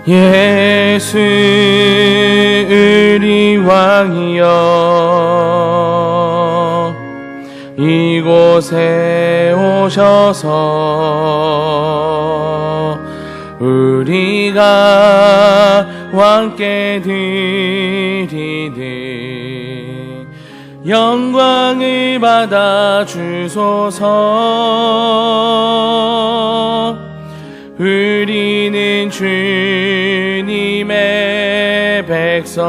예수 우리 왕이여 이곳에 오셔서 우리가 왕께 드리되 영광을 받아 주소서. 우리는 주님의 백성,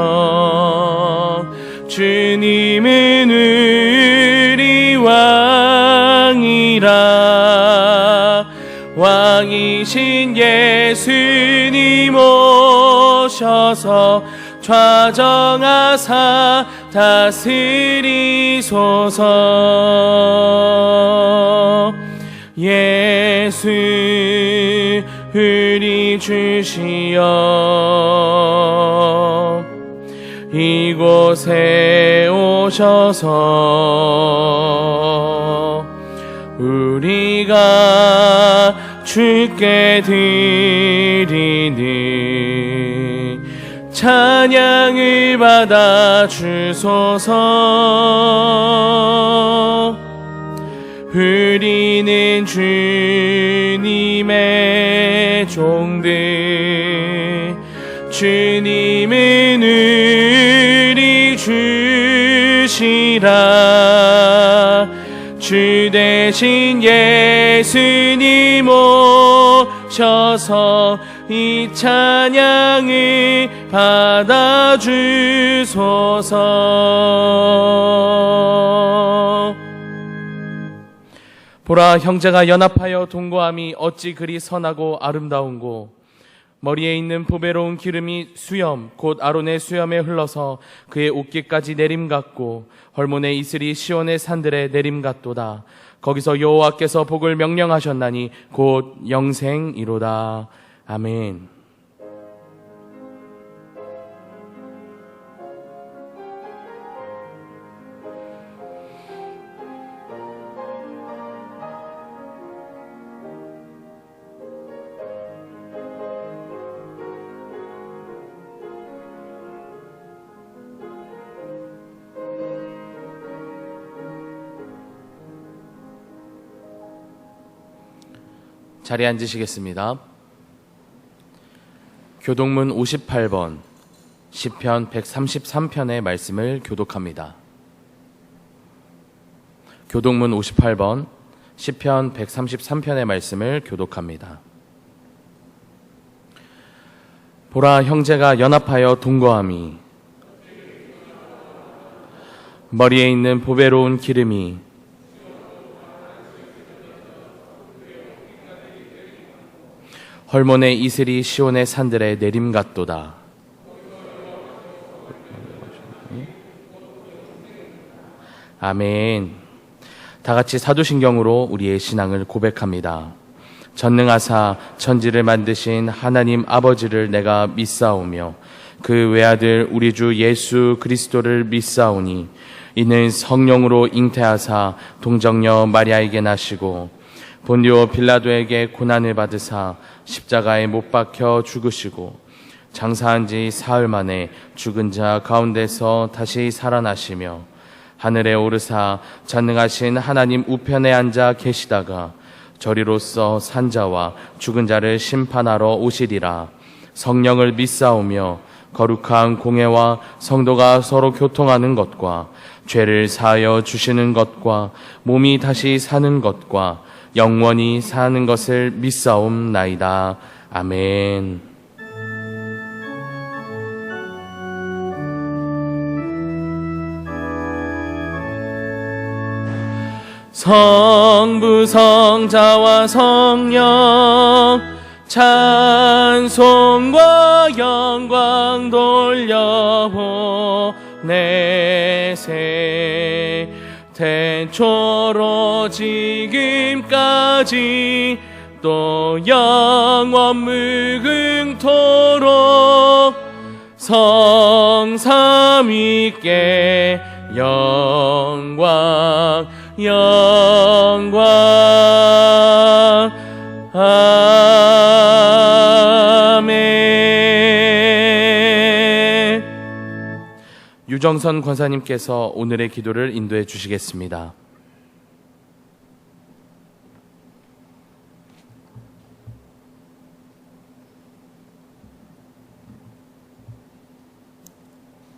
주님은 우리 왕이라. 왕이신 예수님 오셔서 좌정하사 다스리소서. 예수 우리 주시여 이곳에 오셔서 우리가 주께 드리니 찬양을 받아 주소서. 우리는 주님의 종들, 주님은 우리 주시라. 주 대신 예수님 오셔서 이 찬양을 받아 주소서. 보라, 형제가 연합하여 동거함이 어찌 그리 선하고 아름다운고, 머리에 있는 보배로운 기름이 수염 곧 아론의 수염에 흘러서 그의 옷깃까지 내림 같고 헐몬의 이슬이 시온의 산들에 내림 같도다. 거기서 여호와께서 복을 명령하셨나니 곧 영생이로다. 아멘. 자리에 앉으시겠습니다. 교독문 58번 시편 133편의 말씀을 교독합니다. 교독문 58번 시편 133편의 말씀을 교독합니다. 보라, 형제가 연합하여 동거함이 머리에 있는 보배로운 기름이 헐몬의 이슬이 시온의 산들에 내림 같도다. 아멘. 다 같이 사도신경으로 우리의 신앙을 고백합니다. 전능하사 천지를 만드신 하나님 아버지를 내가 믿사오며 그 외아들 우리 주 예수 그리스도를 믿사오니 이는 성령으로 잉태하사 동정녀 마리아에게 나시고 본디오 빌라도에게 고난을 받으사 십자가에 못 박혀 죽으시고 장사한 지 사흘 만에 죽은 자 가운데서 다시 살아나시며 하늘에 오르사 전능하신 하나님 우편에 앉아 계시다가 저리로서 산자와 죽은 자를 심판하러 오시리라. 성령을 믿사오며 거룩한 공회와 성도가 서로 교통하는 것과 죄를 사하여 주시는 것과 몸이 다시 사는 것과 영원히 사는 것을 믿사옵나이다. 아멘. 성부 성자와 성령 찬송과 영광 돌려보내세. 태초로 지금까지 또 영원 무궁토록 성삼위께 영광 영광. 아멘. 유정선 권사님께서 오늘의 기도를 인도해 주시겠습니다.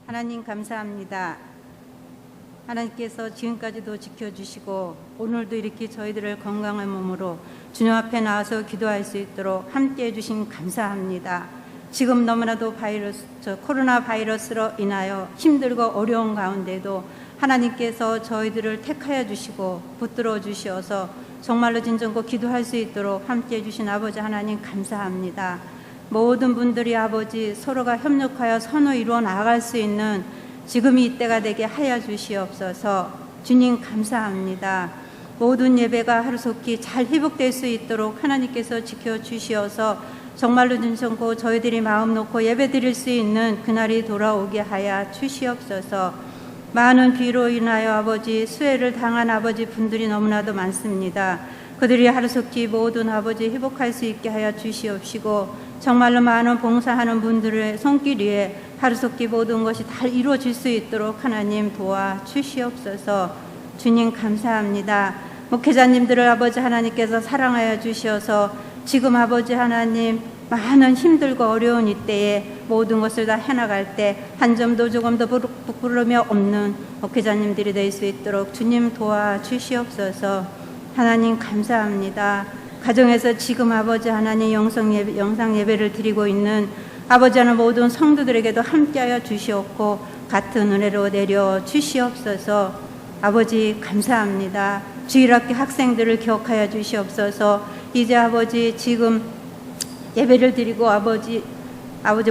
하나님 감사합니다. 하나님께서 지금까지도 지켜주시고 오늘도 이렇게 저희들을 건강한 몸으로 주님 앞에 나와서 기도할 수 있도록 함께해 주신 감사합니다. 지금 너무나도 코로나 바이러스로 인하여 힘들고 어려운 가운데도 하나님께서 저희들을 택하여 주시고 붙들어 주시어서 정말로 진정고 기도할 수 있도록 함께해 주신 아버지 하나님 감사합니다. 모든 분들이 아버지 서로가 협력하여 선을 이루어 나아갈 수 있는 지금이 이때가 되게 하여 주시옵소서. 주님 감사합니다. 모든 예배가 하루속히 잘 회복될 수 있도록 하나님께서 지켜주시어서 정말로 진정고 저희들이 마음 놓고 예배 드릴 수 있는 그날이 돌아오게 하여 주시옵소서. 많은 비로 인하여 아버지 수혜를 당한 아버지 분들이 너무나도 많습니다. 그들이 하루속히 모든 아버지 회복할 수 있게 하여 주시옵시고 정말로 많은 봉사하는 분들의 손길 위에 하루속히 모든 것이 다 이루어질 수 있도록 하나님 도와주시옵소서. 주님 감사합니다. 목회자님들을 아버지 하나님께서 사랑하여 주시어서 지금 아버지 하나님 많은 힘들고 어려운 이때에 모든 것을 다 해나갈 때 한 점도 조금도 부끄러움이 없는 목회자님들이 될 수 있도록 주님 도와주시옵소서. 하나님 감사합니다. 가정에서 지금 아버지 하나님 영상 예배를 드리고 있는 아버지 하나님 모든 성도들에게도 함께하여 주시옵고 같은 은혜로 내려 주시옵소서. 아버지 감사합니다. 주일학교 학생들을 기억하여 주시옵소서. 이제 아버지 지금 예배를 드리고 아버지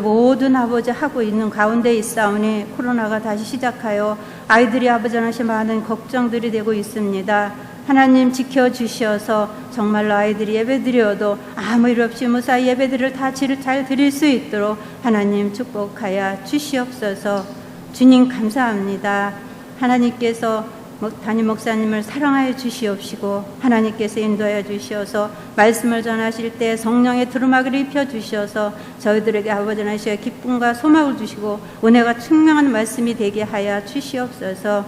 모든 아버지 하고 있는 가운데 있사오니 코로나가 다시 시작하여 아이들이 아버지 하나님 많은 걱정들이 되고 있습니다. 하나님 지켜주시어서 정말로 아이들이 예배드려도 아무 일 없이 무사히 예배들을 다 잘 드릴 수 있도록 하나님 축복하여 주시옵소서. 주님 감사합니다. 하나님께서 담임 목사님을 사랑하여 주시옵시고 하나님께서 인도하여 주시어서 말씀을 전하실 때 성령의 두루마기를 입혀 주시어서 저희들에게 아버지 하나님의 기쁨과 소망을 주시고 은혜가 충만한 말씀이 되게 하여 주시옵소서.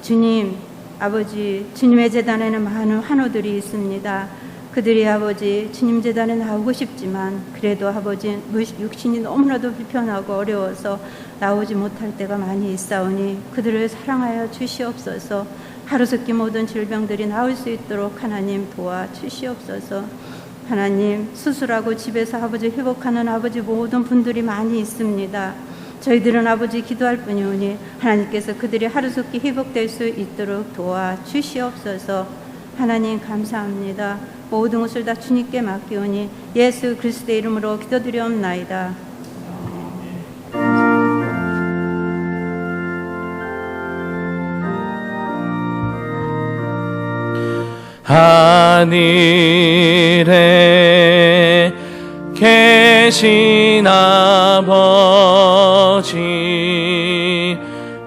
주님 아버지 주님의 재단에는 많은 환우들이 있습니다. 그들이 아버지 주님 재단에 나오고 싶지만 그래도 아버지 육신이 너무나도 불편하고 어려워서 나오지 못할 때가 많이 있사오니 그들을 사랑하여 주시옵소서. 하루속히 모든 질병들이 나을 수 있도록 하나님 도와주시옵소서. 하나님 수술하고 집에서 아버지 회복하는 아버지 모든 분들이 많이 있습니다. 저희들은 아버지 기도할 뿐이오니 하나님께서 그들이 하루속히 회복될 수 있도록 도와주시옵소서. 하나님 감사합니다. 모든 것을 다 주님께 맡기오니 예수 그리스도의 이름으로 기도드리옵나이다. 하늘에 계신 아버지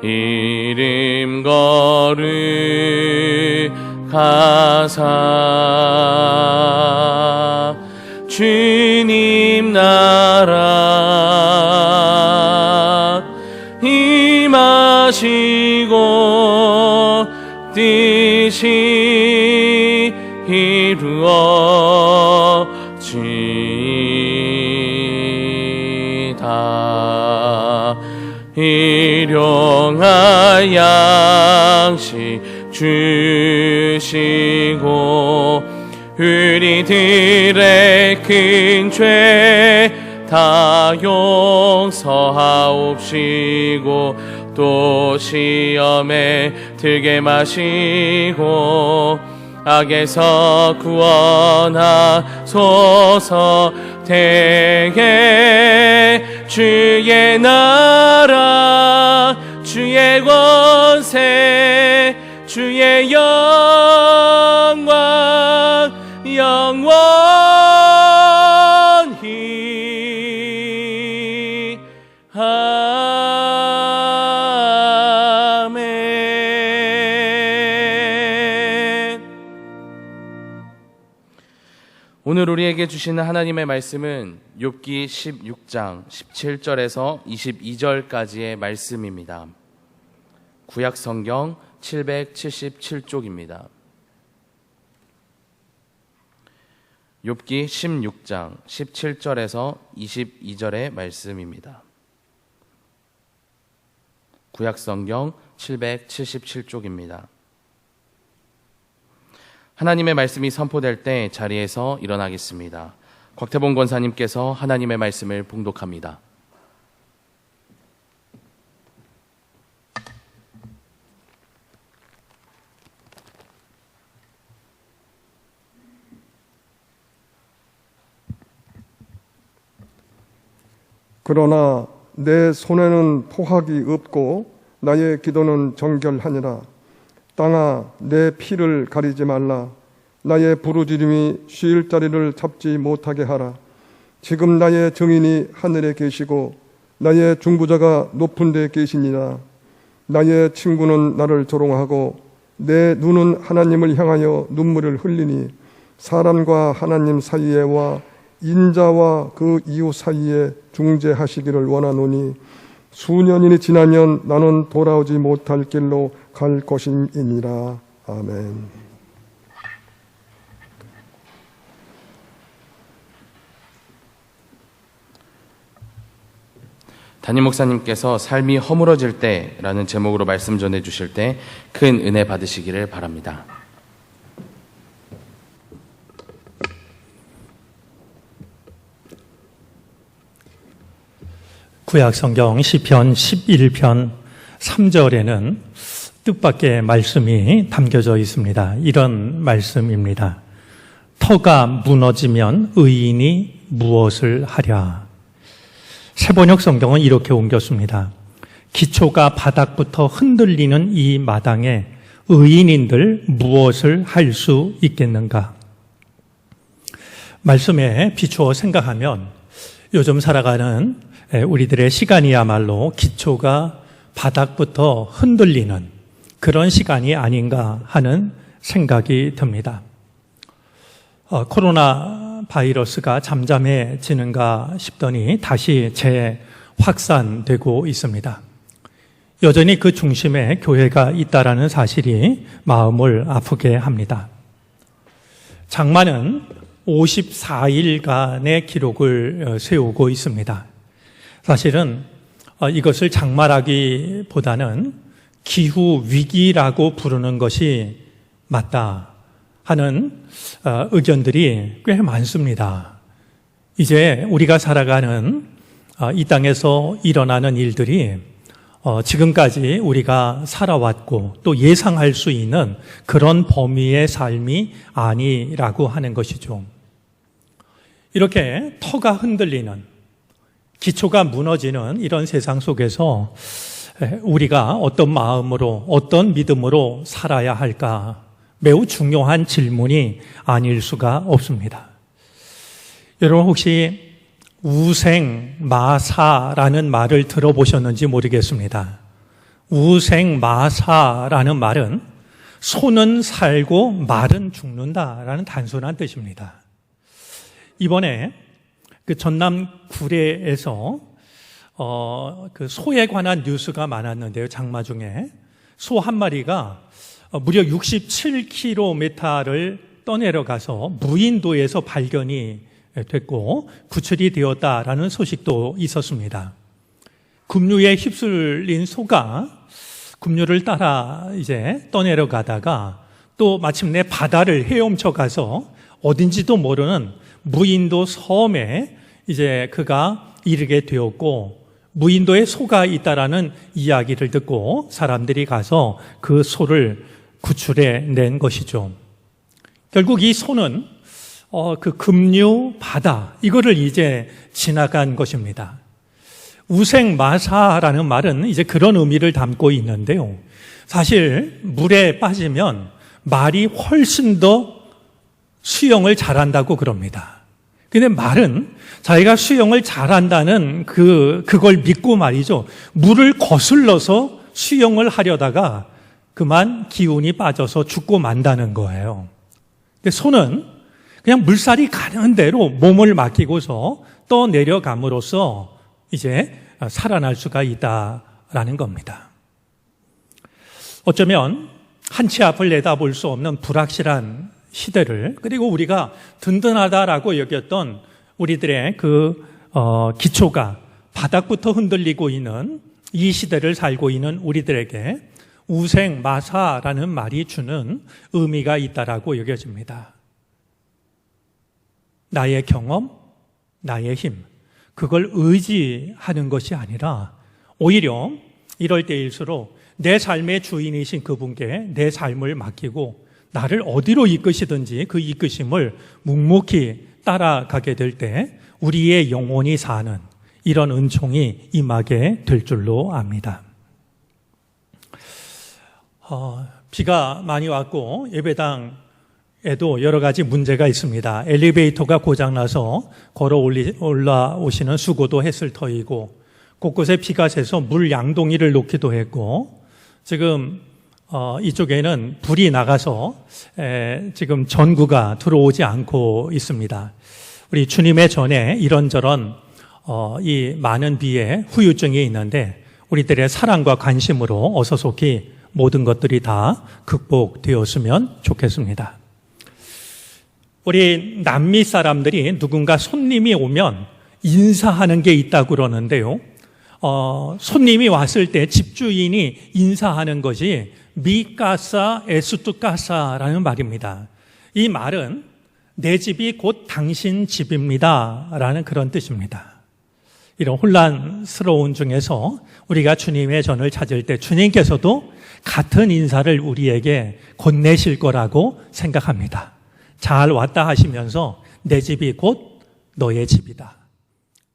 이름 거룩하사 주님 나라 임하시고 뜻이 이루어지이다. 일용할 양식 주시고 우리들의 큰 죄 다 용서하옵시고 또 시험에 들게 마시고 악에서 구원하소서. 대개 주의 나라 주의 권세 주의 영광 영원히 아멘. 오늘 우리에게 주시는 하나님의 말씀은 욥기 16장 17절에서 22절까지의 말씀입니다. 구약 성경 777쪽입니다. 욥기 16장 17절에서 22절의 말씀입니다. 구약 성경 777쪽입니다. 하나님의 말씀이 선포될 때 자리에서 일어나겠습니다. 곽태봉 권사님께서 하나님의 말씀을 봉독합니다. 그러나 내 손에는 포학이 없고 나의 기도는 정결하니라. 땅아, 내 피를 가리지 말라. 나의 부르짖음이 쉴 자리를 잡지 못하게 하라. 지금 나의 증인이 하늘에 계시고 나의 중보자가 높은 데 계시니라. 나의 친구는 나를 조롱하고 내 눈은 하나님을 향하여 눈물을 흘리니 사람과 하나님 사이에와 인자와 그 이웃 사이에 중재하시기를 원하노니 수년이 지나면 나는 돌아오지 못할 길로 갈 것임이니라. 아멘. 담임 목사님께서 삶이 허물어질 때라는 제목으로 말씀 전해 주실 때 큰 은혜 받으시기를 바랍니다. 구약 성경 시편 11편 3절에는 뜻밖의 말씀이 담겨져 있습니다. 이런 말씀입니다. 터가 무너지면 의인이 무엇을 하랴. 새번역 성경은 이렇게 옮겼습니다. 기초가 바닥부터 흔들리는 이 마당에 의인인들 무엇을 할 수 있겠는가? 말씀에 비추어 생각하면 요즘 살아가는 우리들의 시간이야말로 기초가 바닥부터 흔들리는 그런 시간이 아닌가 하는 생각이 듭니다. 코로나 바이러스가 잠잠해지는가 싶더니 다시 재확산되고 있습니다. 여전히 그 중심에 교회가 있다라는 사실이 마음을 아프게 합니다. 장마는 54일간의 기록을 세우고 있습니다. 사실은 이것을 장마라기보다는 기후 위기라고 부르는 것이 맞다 하는 의견들이 꽤 많습니다. 이제 우리가 살아가는 이 땅에서 일어나는 일들이 지금까지 우리가 살아왔고 또 예상할 수 있는 그런 범위의 삶이 아니라고 하는 것이죠. 이렇게 터가 흔들리는 기초가 무너지는 이런 세상 속에서 우리가 어떤 마음으로 어떤 믿음으로 살아야 할까 매우 중요한 질문이 아닐 수가 없습니다. 여러분 혹시 우생마사라는 말을 들어보셨는지 모르겠습니다. 우생마사라는 말은 소는 살고 말은 죽는다라는 단순한 뜻입니다. 이번에 그 전남 구례에서 그 소에 관한 뉴스가 많았는데요. 장마 중에 소 한 마리가 무려 67km를 떠내려가서 무인도에서 발견이 됐고 구출이 되었다라는 소식도 있었습니다. 급류에 휩쓸린 소가 급류를 따라 이제 떠내려가다가 또 마침내 바다를 헤엄쳐 가서 어딘지도 모르는 무인도 섬에 이제 그가 이르게 되었고 무인도에 소가 있다라는 이야기를 듣고 사람들이 가서 그 소를 구출해 낸 것이죠. 결국 이 소는 그 급류 바다 이거를 이제 지나간 것입니다. 우생마사라는 말은 이제 그런 의미를 담고 있는데요. 사실 물에 빠지면 말이 훨씬 더 수영을 잘한다고 그럽니다. 근데 말은 자기가 수영을 잘한다는 그걸 믿고 말이죠. 물을 거슬러서 수영을 하려다가 그만 기운이 빠져서 죽고 만다는 거예요. 근데 소는 그냥 물살이 가는 대로 몸을 맡기고서 떠내려감으로써 이제 살아날 수가 있다라는 겁니다. 어쩌면 한치 앞을 내다볼 수 없는 불확실한 시대를, 그리고 우리가 든든하다라고 여겼던 우리들의 기초가 바닥부터 흔들리고 있는 이 시대를 살고 있는 우리들에게 우생마사라는 말이 주는 의미가 있다라고 여겨집니다. 나의 경험, 나의 힘, 그걸 의지하는 것이 아니라 오히려 이럴 때일수록 내 삶의 주인이신 그분께 내 삶을 맡기고 나를 어디로 이끄시든지 그 이끄심을 묵묵히 따라가게 될 때 우리의 영혼이 사는 이런 은총이 임하게 될 줄로 압니다. 비가 많이 왔고 예배당에도 여러 가지 문제가 있습니다. 엘리베이터가 고장나서 걸어 올라오시는 수고도 했을 터이고, 곳곳에 비가 새서 물 양동이를 놓기도 했고, 지금 이쪽에는 불이 나가서 지금 전구가 들어오지 않고 있습니다. 우리 주님의 전에 이런저런 이 많은 비에 후유증이 있는데 우리들의 사랑과 관심으로 어서속히 모든 것들이 다 극복되었으면 좋겠습니다. 우리 남미 사람들이 누군가 손님이 오면 인사하는 게 있다고 그러는데요. 손님이 왔을 때 집주인이 인사하는 것이 미카사 에스투카사라는 말입니다. 이 말은 내 집이 곧 당신 집입니다 라는 그런 뜻입니다. 이런 혼란스러운 중에서 우리가 주님의 전을 찾을 때 주님께서도 같은 인사를 우리에게 건네실 거라고 생각합니다. 잘 왔다 하시면서 내 집이 곧 너의 집이다.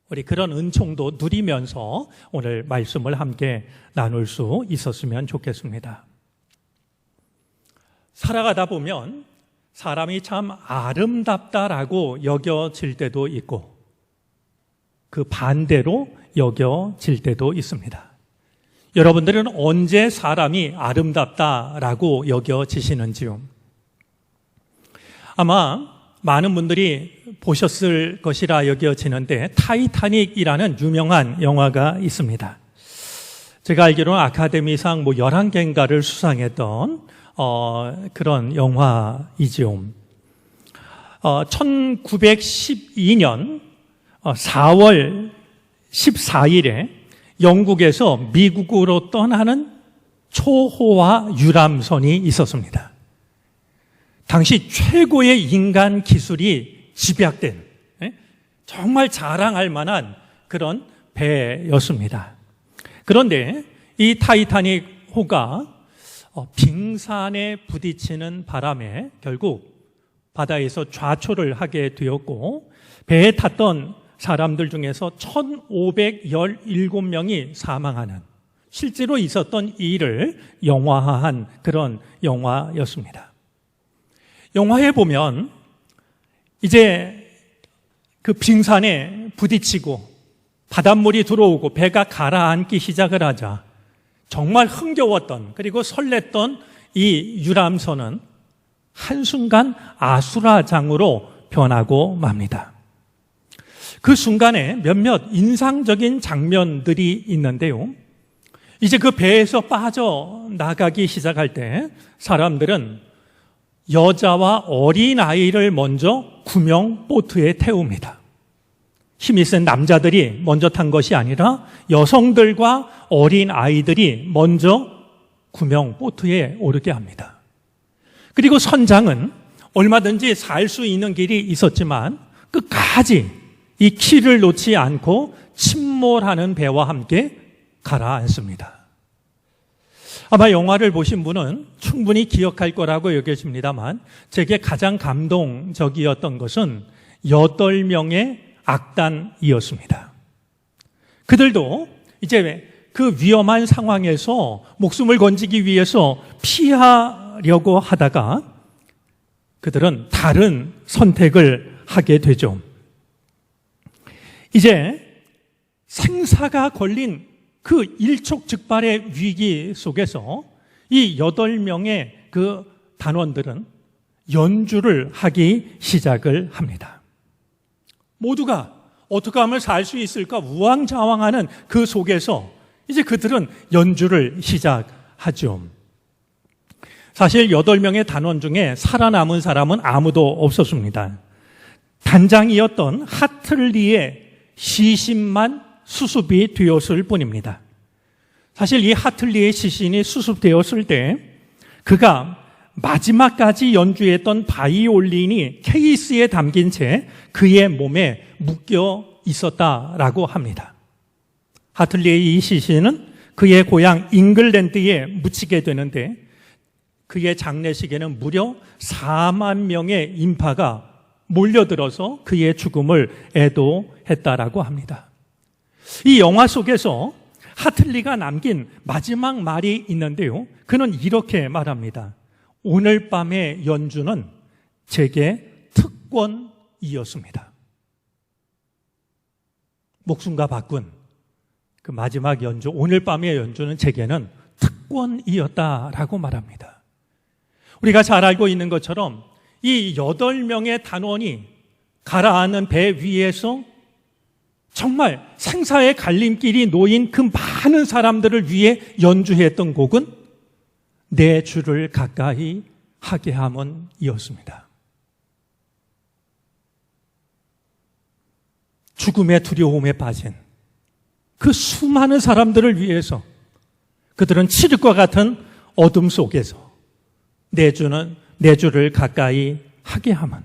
우리 그런 은총도 누리면서 오늘 말씀을 함께 나눌 수 있었으면 좋겠습니다. 살아가다 보면 사람이 참 아름답다라고 여겨질 때도 있고 그 반대로 여겨질 때도 있습니다. 여러분들은 언제 사람이 아름답다라고 여겨지시는지요? 아마 많은 분들이 보셨을 것이라 여겨지는데 타이타닉이라는 유명한 영화가 있습니다. 제가 알기로는 아카데미상 11개인가를 수상했던 그런 영화이지요. 1912년 4월 14일에 영국에서 미국으로 떠나는 초호화 유람선이 있었습니다. 당시 최고의 인간 기술이 집약된 정말 자랑할 만한 그런 배였습니다. 그런데 이 타이타닉 호가 빙산에 부딪히는 바람에 결국 바다에서 좌초를 하게 되었고 배에 탔던 사람들 중에서 1,517명이 사망하는 실제로 있었던 일을 영화화한 그런 영화였습니다. 영화에 보면 이제 그 빙산에 부딪히고 바닷물이 들어오고 배가 가라앉기 시작을 하자 정말 흥겨웠던 그리고 설렜던 이 유람선은 한순간 아수라장으로 변하고 맙니다. 그 순간에 몇몇 인상적인 장면들이 있는데요. 이제 그 배에서 빠져나가기 시작할 때 사람들은 여자와 어린아이를 먼저 구명 보트에 태웁니다. 힘이 센 남자들이 먼저 탄 것이 아니라 여성들과 어린아이들이 먼저 구명 보트에 오르게 합니다. 그리고 선장은 얼마든지 살 수 있는 길이 있었지만 끝까지 이 키를 놓지 않고 침몰하는 배와 함께 가라앉습니다. 아마 영화를 보신 분은 충분히 기억할 거라고 여겨집니다만 제게 가장 감동적이었던 것은 8명의 악단이었습니다. 그들도 이제 그 위험한 상황에서 목숨을 건지기 위해서 피하려고 하다가 그들은 다른 선택을 하게 되죠. 이제 생사가 걸린 그 일촉즉발의 위기 속에서 이 8명의 그 단원들은 연주를 하기 시작을 합니다. 모두가 어떻게 하면 살 수 있을까 우왕좌왕하는 그 속에서 이제 그들은 연주를 시작하죠. 사실 8명의 단원 중에 살아남은 사람은 아무도 없었습니다. 단장이었던 하틀리의 시신만 수습이 되었을 뿐입니다. 사실 이 하틀리의 시신이 수습되었을 때 그가 마지막까지 연주했던 바이올린이 케이스에 담긴 채 그의 몸에 묶여 있었다라고 합니다. 하틀리의 이 시신은 그의 고향 잉글랜드에 묻히게 되는데 그의 장례식에는 무려 4만 명의 인파가 몰려들어서 그의 죽음을 애도했다라고 합니다. 이 영화 속에서 하틀리가 남긴 마지막 말이 있는데요. 그는 이렇게 말합니다. 오늘 밤의 연주는 제게 특권이었습니다. 목숨과 바꾼 그 마지막 연주, 오늘 밤의 연주는 제게는 특권이었다라고 말합니다. 우리가 잘 알고 있는 것처럼 이 8명의 단원이 가라앉는 배 위에서 정말 생사의 갈림길이 놓인 그 많은 사람들을 위해 연주했던 곡은 내 주를 가까이 하게 함은이었습니다. 죽음의 두려움에 빠진 그 수많은 사람들을 위해서 그들은 칠흑과 같은 어둠 속에서 내 주를 가까이 하게 함은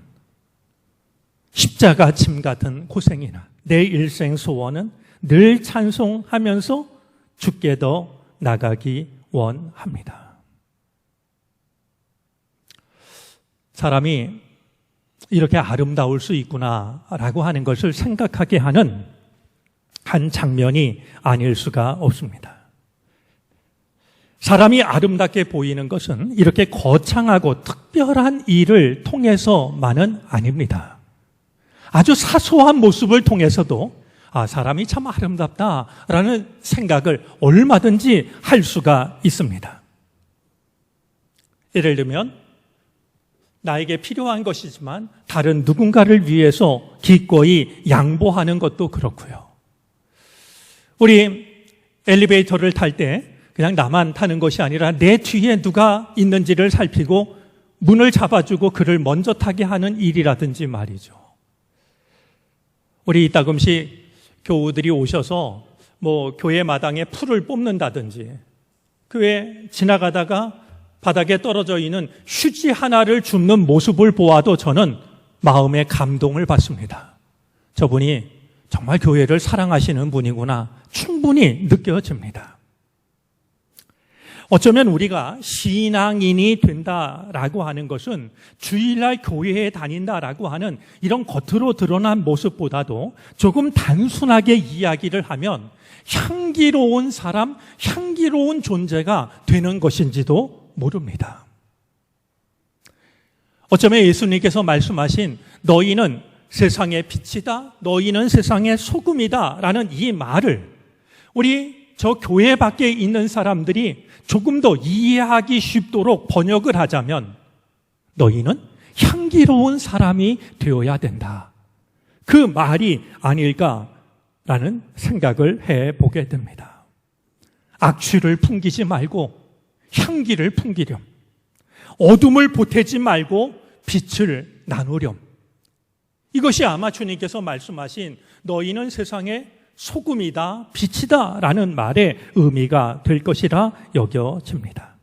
십자가 짐 같은 고생이나 내 일생 소원은 늘 찬송하면서 주께 더 나가기 원합니다. 사람이 이렇게 아름다울 수 있구나라고 하는 것을 생각하게 하는 한 장면이 아닐 수가 없습니다. 사람이 아름답게 보이는 것은 이렇게 거창하고 특별한 일을 통해서만은 아닙니다. 아주 사소한 모습을 통해서도 사람이 참 아름답다라는 생각을 얼마든지 할 수가 있습니다. 예를 들면 나에게 필요한 것이지만 다른 누군가를 위해서 기꺼이 양보하는 것도 그렇고요. 우리 엘리베이터를 탈 때 그냥 나만 타는 것이 아니라 내 뒤에 누가 있는지를 살피고 문을 잡아주고 그를 먼저 타게 하는 일이라든지 말이죠. 우리 이따금씩 교우들이 오셔서 교회 마당에 풀을 뽑는다든지 그 외에 지나가다가 바닥에 떨어져 있는 휴지 하나를 줍는 모습을 보아도 저는 마음의 감동을 받습니다. 저분이 정말 교회를 사랑하시는 분이구나 충분히 느껴집니다. 어쩌면 우리가 신앙인이 된다라고 하는 것은 주일날 교회에 다닌다라고 하는 이런 겉으로 드러난 모습보다도 조금 단순하게 이야기를 하면 향기로운 사람, 향기로운 존재가 되는 것인지도 모릅니다. 어쩌면 예수님께서 말씀하신 너희는 세상의 빛이다, 너희는 세상의 소금이다 라는 이 말을 우리 저 교회 밖에 있는 사람들이 조금 더 이해하기 쉽도록 번역을 하자면 너희는 향기로운 사람이 되어야 된다. 그 말이 아닐까라는 생각을 해보게 됩니다. 악취를 풍기지 말고 향기를 풍기렴. 어둠을 보태지 말고 빛을 나누렴. 이것이 아마 주님께서 말씀하신 너희는 세상의 소금이다, 빛이다 라는 말의 의미가 될 것이라 여겨집니다.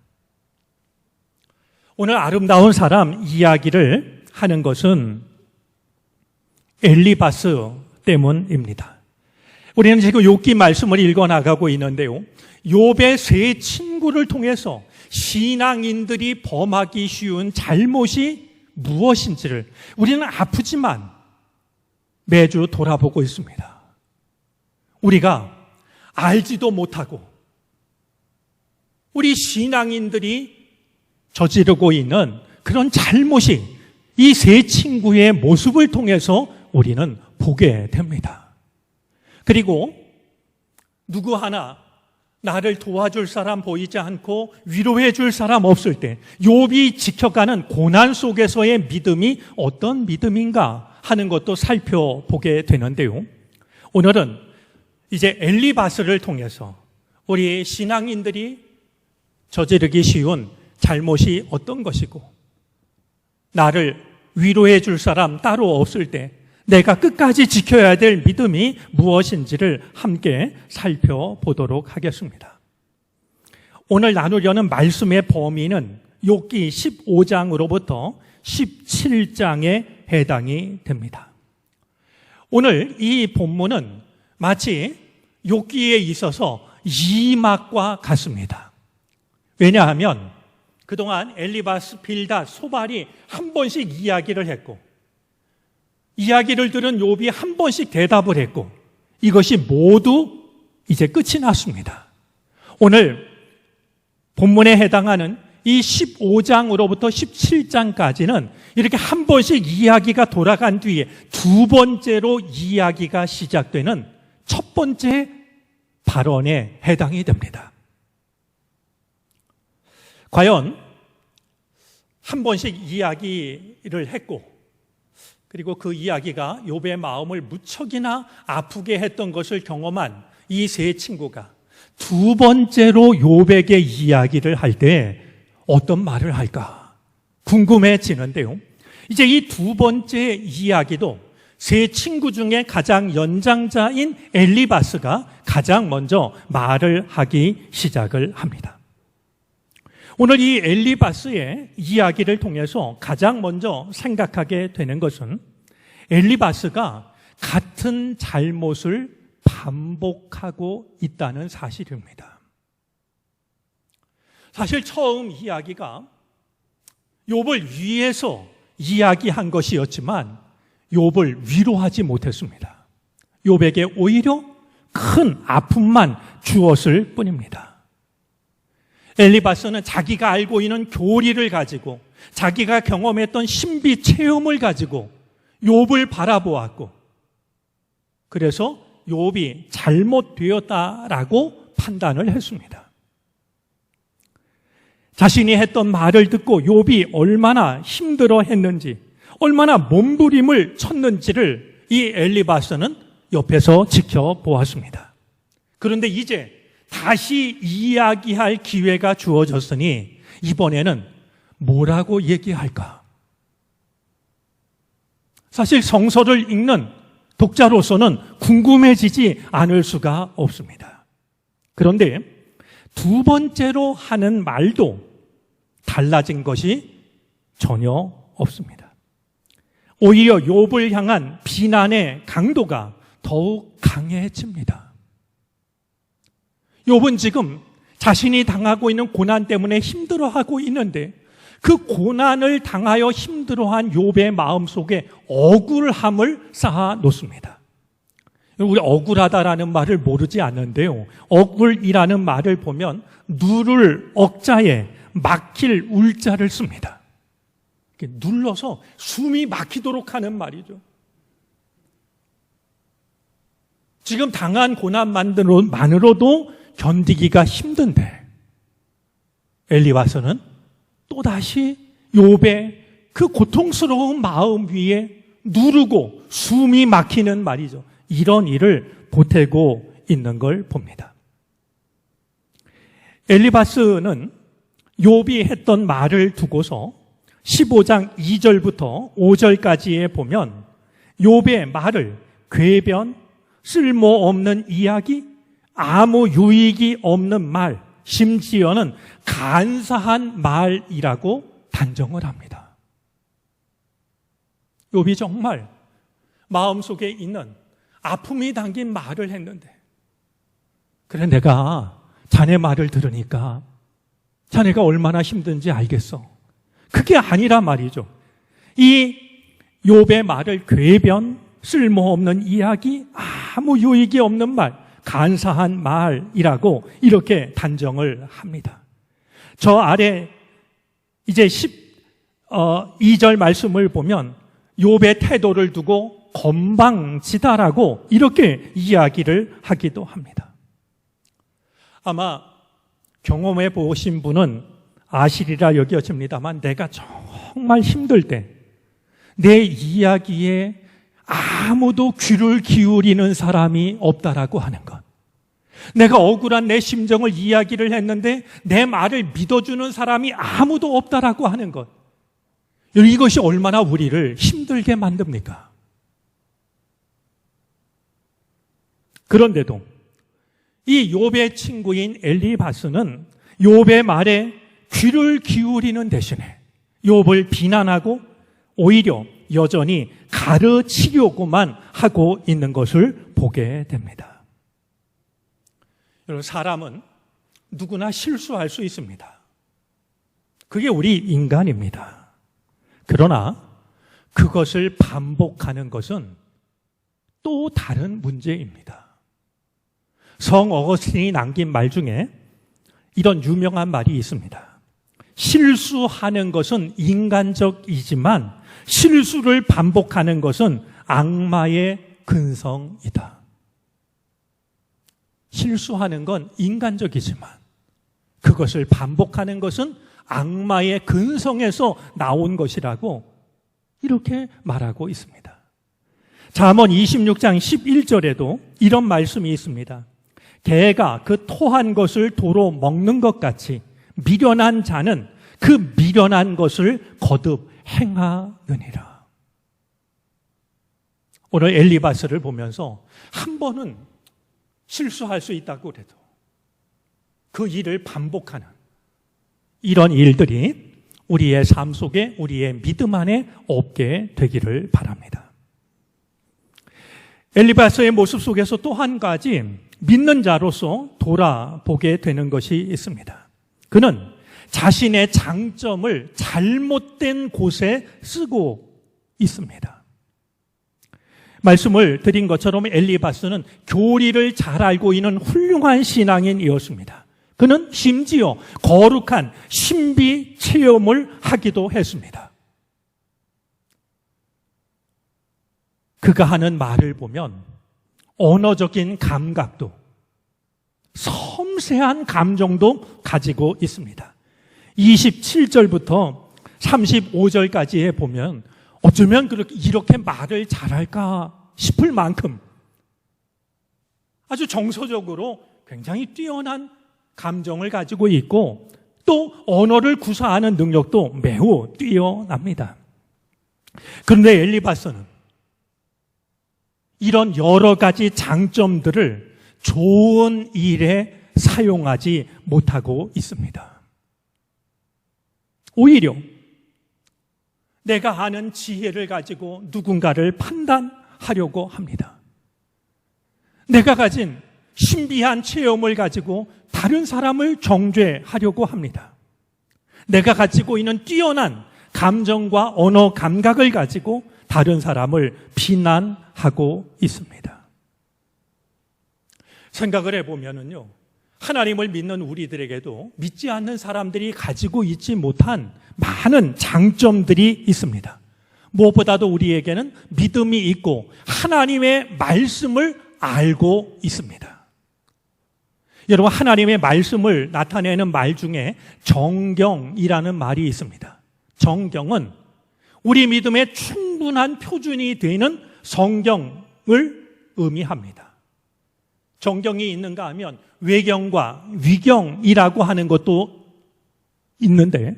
오늘 아름다운 사람 이야기를 하는 것은 엘리바스 때문입니다. 우리는 지금 욥기 말씀을 읽어나가고 있는데요. 욥의 세 친구를 통해서 신앙인들이 범하기 쉬운 잘못이 무엇인지를 우리는 아프지만 매주 돌아보고 있습니다. 우리가 알지도 못하고 우리 신앙인들이 저지르고 있는 그런 잘못이 이 세 친구의 모습을 통해서 우리는 보게 됩니다. 그리고 누구 하나 나를 도와줄 사람 보이지 않고 위로해 줄 사람 없을 때 욥이 지켜가는 고난 속에서의 믿음이 어떤 믿음인가 하는 것도 살펴보게 되는데요. 오늘은 이제 엘리바스를 통해서 우리 신앙인들이 저지르기 쉬운 잘못이 어떤 것이고 나를 위로해 줄 사람 따로 없을 때 내가 끝까지 지켜야 될 믿음이 무엇인지를 함께 살펴보도록 하겠습니다. 오늘 나누려는 말씀의 범위는 욥기 15장으로부터 17장에 해당이 됩니다. 오늘 이 본문은 마치 욥기에 있어서 2막과 같습니다. 왜냐하면 그동안 엘리바스, 빌닷, 소발이 한 번씩 이야기를 했고 이야기를 들은 욥이 한 번씩 대답을 했고 이것이 모두 이제 끝이 났습니다. 오늘 본문에 해당하는 이 15장으로부터 17장까지는 이렇게 한 번씩 이야기가 돌아간 뒤에 두 번째로 이야기가 시작되는 첫 번째 발언에 해당이 됩니다. 과연 한 번씩 이야기를 했고 그리고 그 이야기가 욥의 마음을 무척이나 아프게 했던 것을 경험한 이 세 친구가 두 번째로 욥에게 이야기를 할 때 어떤 말을 할까 궁금해지는데요. 이제 이 두 번째 이야기도 세 친구 중에 가장 연장자인 엘리바스가 가장 먼저 말을 하기 시작을 합니다. 오늘 이 엘리바스의 이야기를 통해서 가장 먼저 생각하게 되는 것은 엘리바스가 같은 잘못을 반복하고 있다는 사실입니다. 사실 처음 이야기가 욥을 위해서 이야기한 것이었지만 욥을 위로하지 못했습니다. 욥에게 오히려 큰 아픔만 주었을 뿐입니다. 엘리바스는 자기가 알고 있는 교리를 가지고 자기가 경험했던 신비 체험을 가지고 욥을 바라보았고 그래서 욥이 잘못되었다라고 판단을 했습니다. 자신이 했던 말을 듣고 욥이 얼마나 힘들어했는지 얼마나 몸부림을 쳤는지를 이 엘리바스는 옆에서 지켜보았습니다. 그런데 이제 다시 이야기할 기회가 주어졌으니 이번에는 뭐라고 얘기할까? 사실 성서를 읽는 독자로서는 궁금해지지 않을 수가 없습니다. 그런데 두 번째로 하는 말도 달라진 것이 전혀 없습니다. 오히려 욥을 향한 비난의 강도가 더욱 강해집니다. 욥은 지금 자신이 당하고 있는 고난 때문에 힘들어하고 있는데 그 고난을 당하여 힘들어한 욥의 마음속에 억울함을 쌓아 놓습니다. 우리 억울하다라는 말을 모르지 않는데요. 억울이라는 말을 보면 누를 억자에 막힐 울자를 씁니다. 눌러서 숨이 막히도록 하는 말이죠. 지금 당한 고난만으로도 견디기가 힘든데 엘리바스는 또다시 욥의 그 고통스러운 마음 위에 누르고 숨이 막히는 말이죠. 이런 일을 보태고 있는 걸 봅니다. 엘리바스는 욥이 했던 말을 두고서 15장 2절부터 5절까지에 보면 욥의 말을 궤변, 쓸모없는 이야기, 아무 유익이 없는 말, 심지어는 간사한 말이라고 단정을 합니다. 욥이 정말 마음속에 있는 아픔이 담긴 말을 했는데 그래 내가 자네 말을 들으니까 자네가 얼마나 힘든지 알겠어. 그게 아니라 말이죠. 이 욥의 말을 궤변, 쓸모없는 이야기, 아무 유익이 없는 말, 간사한 말이라고 이렇게 단정을 합니다. 저 아래 이제 12절 말씀을 보면 욥의 태도를 두고 건방지다라고 이렇게 이야기를 하기도 합니다. 아마 경험해 보신 분은 아시리라 여겨집니다만 내가 정말 힘들 때 내 이야기에 아무도 귀를 기울이는 사람이 없다라고 하는 것. 내가 억울한 내 심정을 이야기를 했는데 내 말을 믿어주는 사람이 아무도 없다라고 하는 것. 이것이 얼마나 우리를 힘들게 만듭니까? 그런데도 이 욥의 친구인 엘리바스는 욥의 말에 귀를 기울이는 대신에 욥을 비난하고 오히려 여전히 가르치려고만 하고 있는 것을 보게 됩니다. 여러분, 사람은 누구나 실수할 수 있습니다. 그게 우리 인간입니다. 그러나 그것을 반복하는 것은 또 다른 문제입니다. 성 어거스틴이 남긴 말 중에 이런 유명한 말이 있습니다. 실수하는 것은 인간적이지만 실수를 반복하는 것은 악마의 근성이다. 실수하는 건 인간적이지만 그것을 반복하는 것은 악마의 근성에서 나온 것이라고 이렇게 말하고 있습니다. 잠언 26장 11절에도 이런 말씀이 있습니다. 개가 그 토한 것을 도로 먹는 것 같이 미련한 자는 그 미련한 것을 거듭 행하느니라. 오늘 엘리바스를 보면서 한 번은 실수할 수 있다고 해도 그 일을 반복하는 이런 일들이 우리의 삶 속에 우리의 믿음 안에 없게 되기를 바랍니다. 엘리바스의 모습 속에서 또 한 가지 믿는 자로서 돌아보게 되는 것이 있습니다. 그는 자신의 장점을 잘못된 곳에 쓰고 있습니다. 말씀을 드린 것처럼 엘리바스는 교리를 잘 알고 있는 훌륭한 신앙인이었습니다. 그는 심지어 거룩한 신비 체험을 하기도 했습니다. 그가 하는 말을 보면 언어적인 감각도 섬세한 감정도 가지고 있습니다. 27절부터 35절까지에 보면 어쩌면 이렇게 말을 잘할까 싶을 만큼 아주 정서적으로 굉장히 뛰어난 감정을 가지고 있고 또 언어를 구사하는 능력도 매우 뛰어납니다. 그런데 엘리바스는 이런 여러 가지 장점들을 좋은 일에 사용하지 못하고 있습니다. 오히려 내가 아는 지혜를 가지고 누군가를 판단하려고 합니다. 내가 가진 신비한 체험을 가지고 다른 사람을 정죄하려고 합니다. 내가 가지고 있는 뛰어난 감정과 언어 감각을 가지고 다른 사람을 비난하고 있습니다. 생각을 해보면요, 하나님을 믿는 우리들에게도 믿지 않는 사람들이 가지고 있지 못한 많은 장점들이 있습니다. 무엇보다도 우리에게는 믿음이 있고 하나님의 말씀을 알고 있습니다. 여러분, 하나님의 말씀을 나타내는 말 중에 정경이라는 말이 있습니다. 정경은 우리 믿음의 충분한 표준이 되는 성경을 의미합니다. 정경이 있는가 하면 외경과 위경이라고 하는 것도 있는데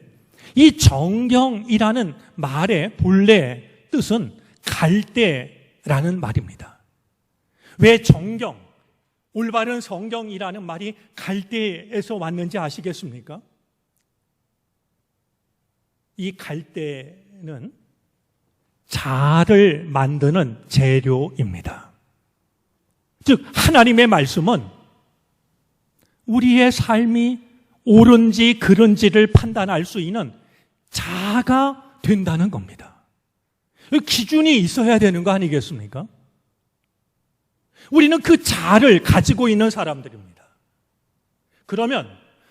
이 정경이라는 말의 본래 뜻은 갈대라는 말입니다. 왜 정경, 올바른 성경이라는 말이 갈대에서 왔는지 아시겠습니까? 이 갈대는 자를 만드는 재료입니다. 즉 하나님의 말씀은 우리의 삶이 옳은지 그른지를 판단할 수 있는 자가 된다는 겁니다. 기준이 있어야 되는 거 아니겠습니까? 우리는 그 자를 가지고 있는 사람들입니다. 그러면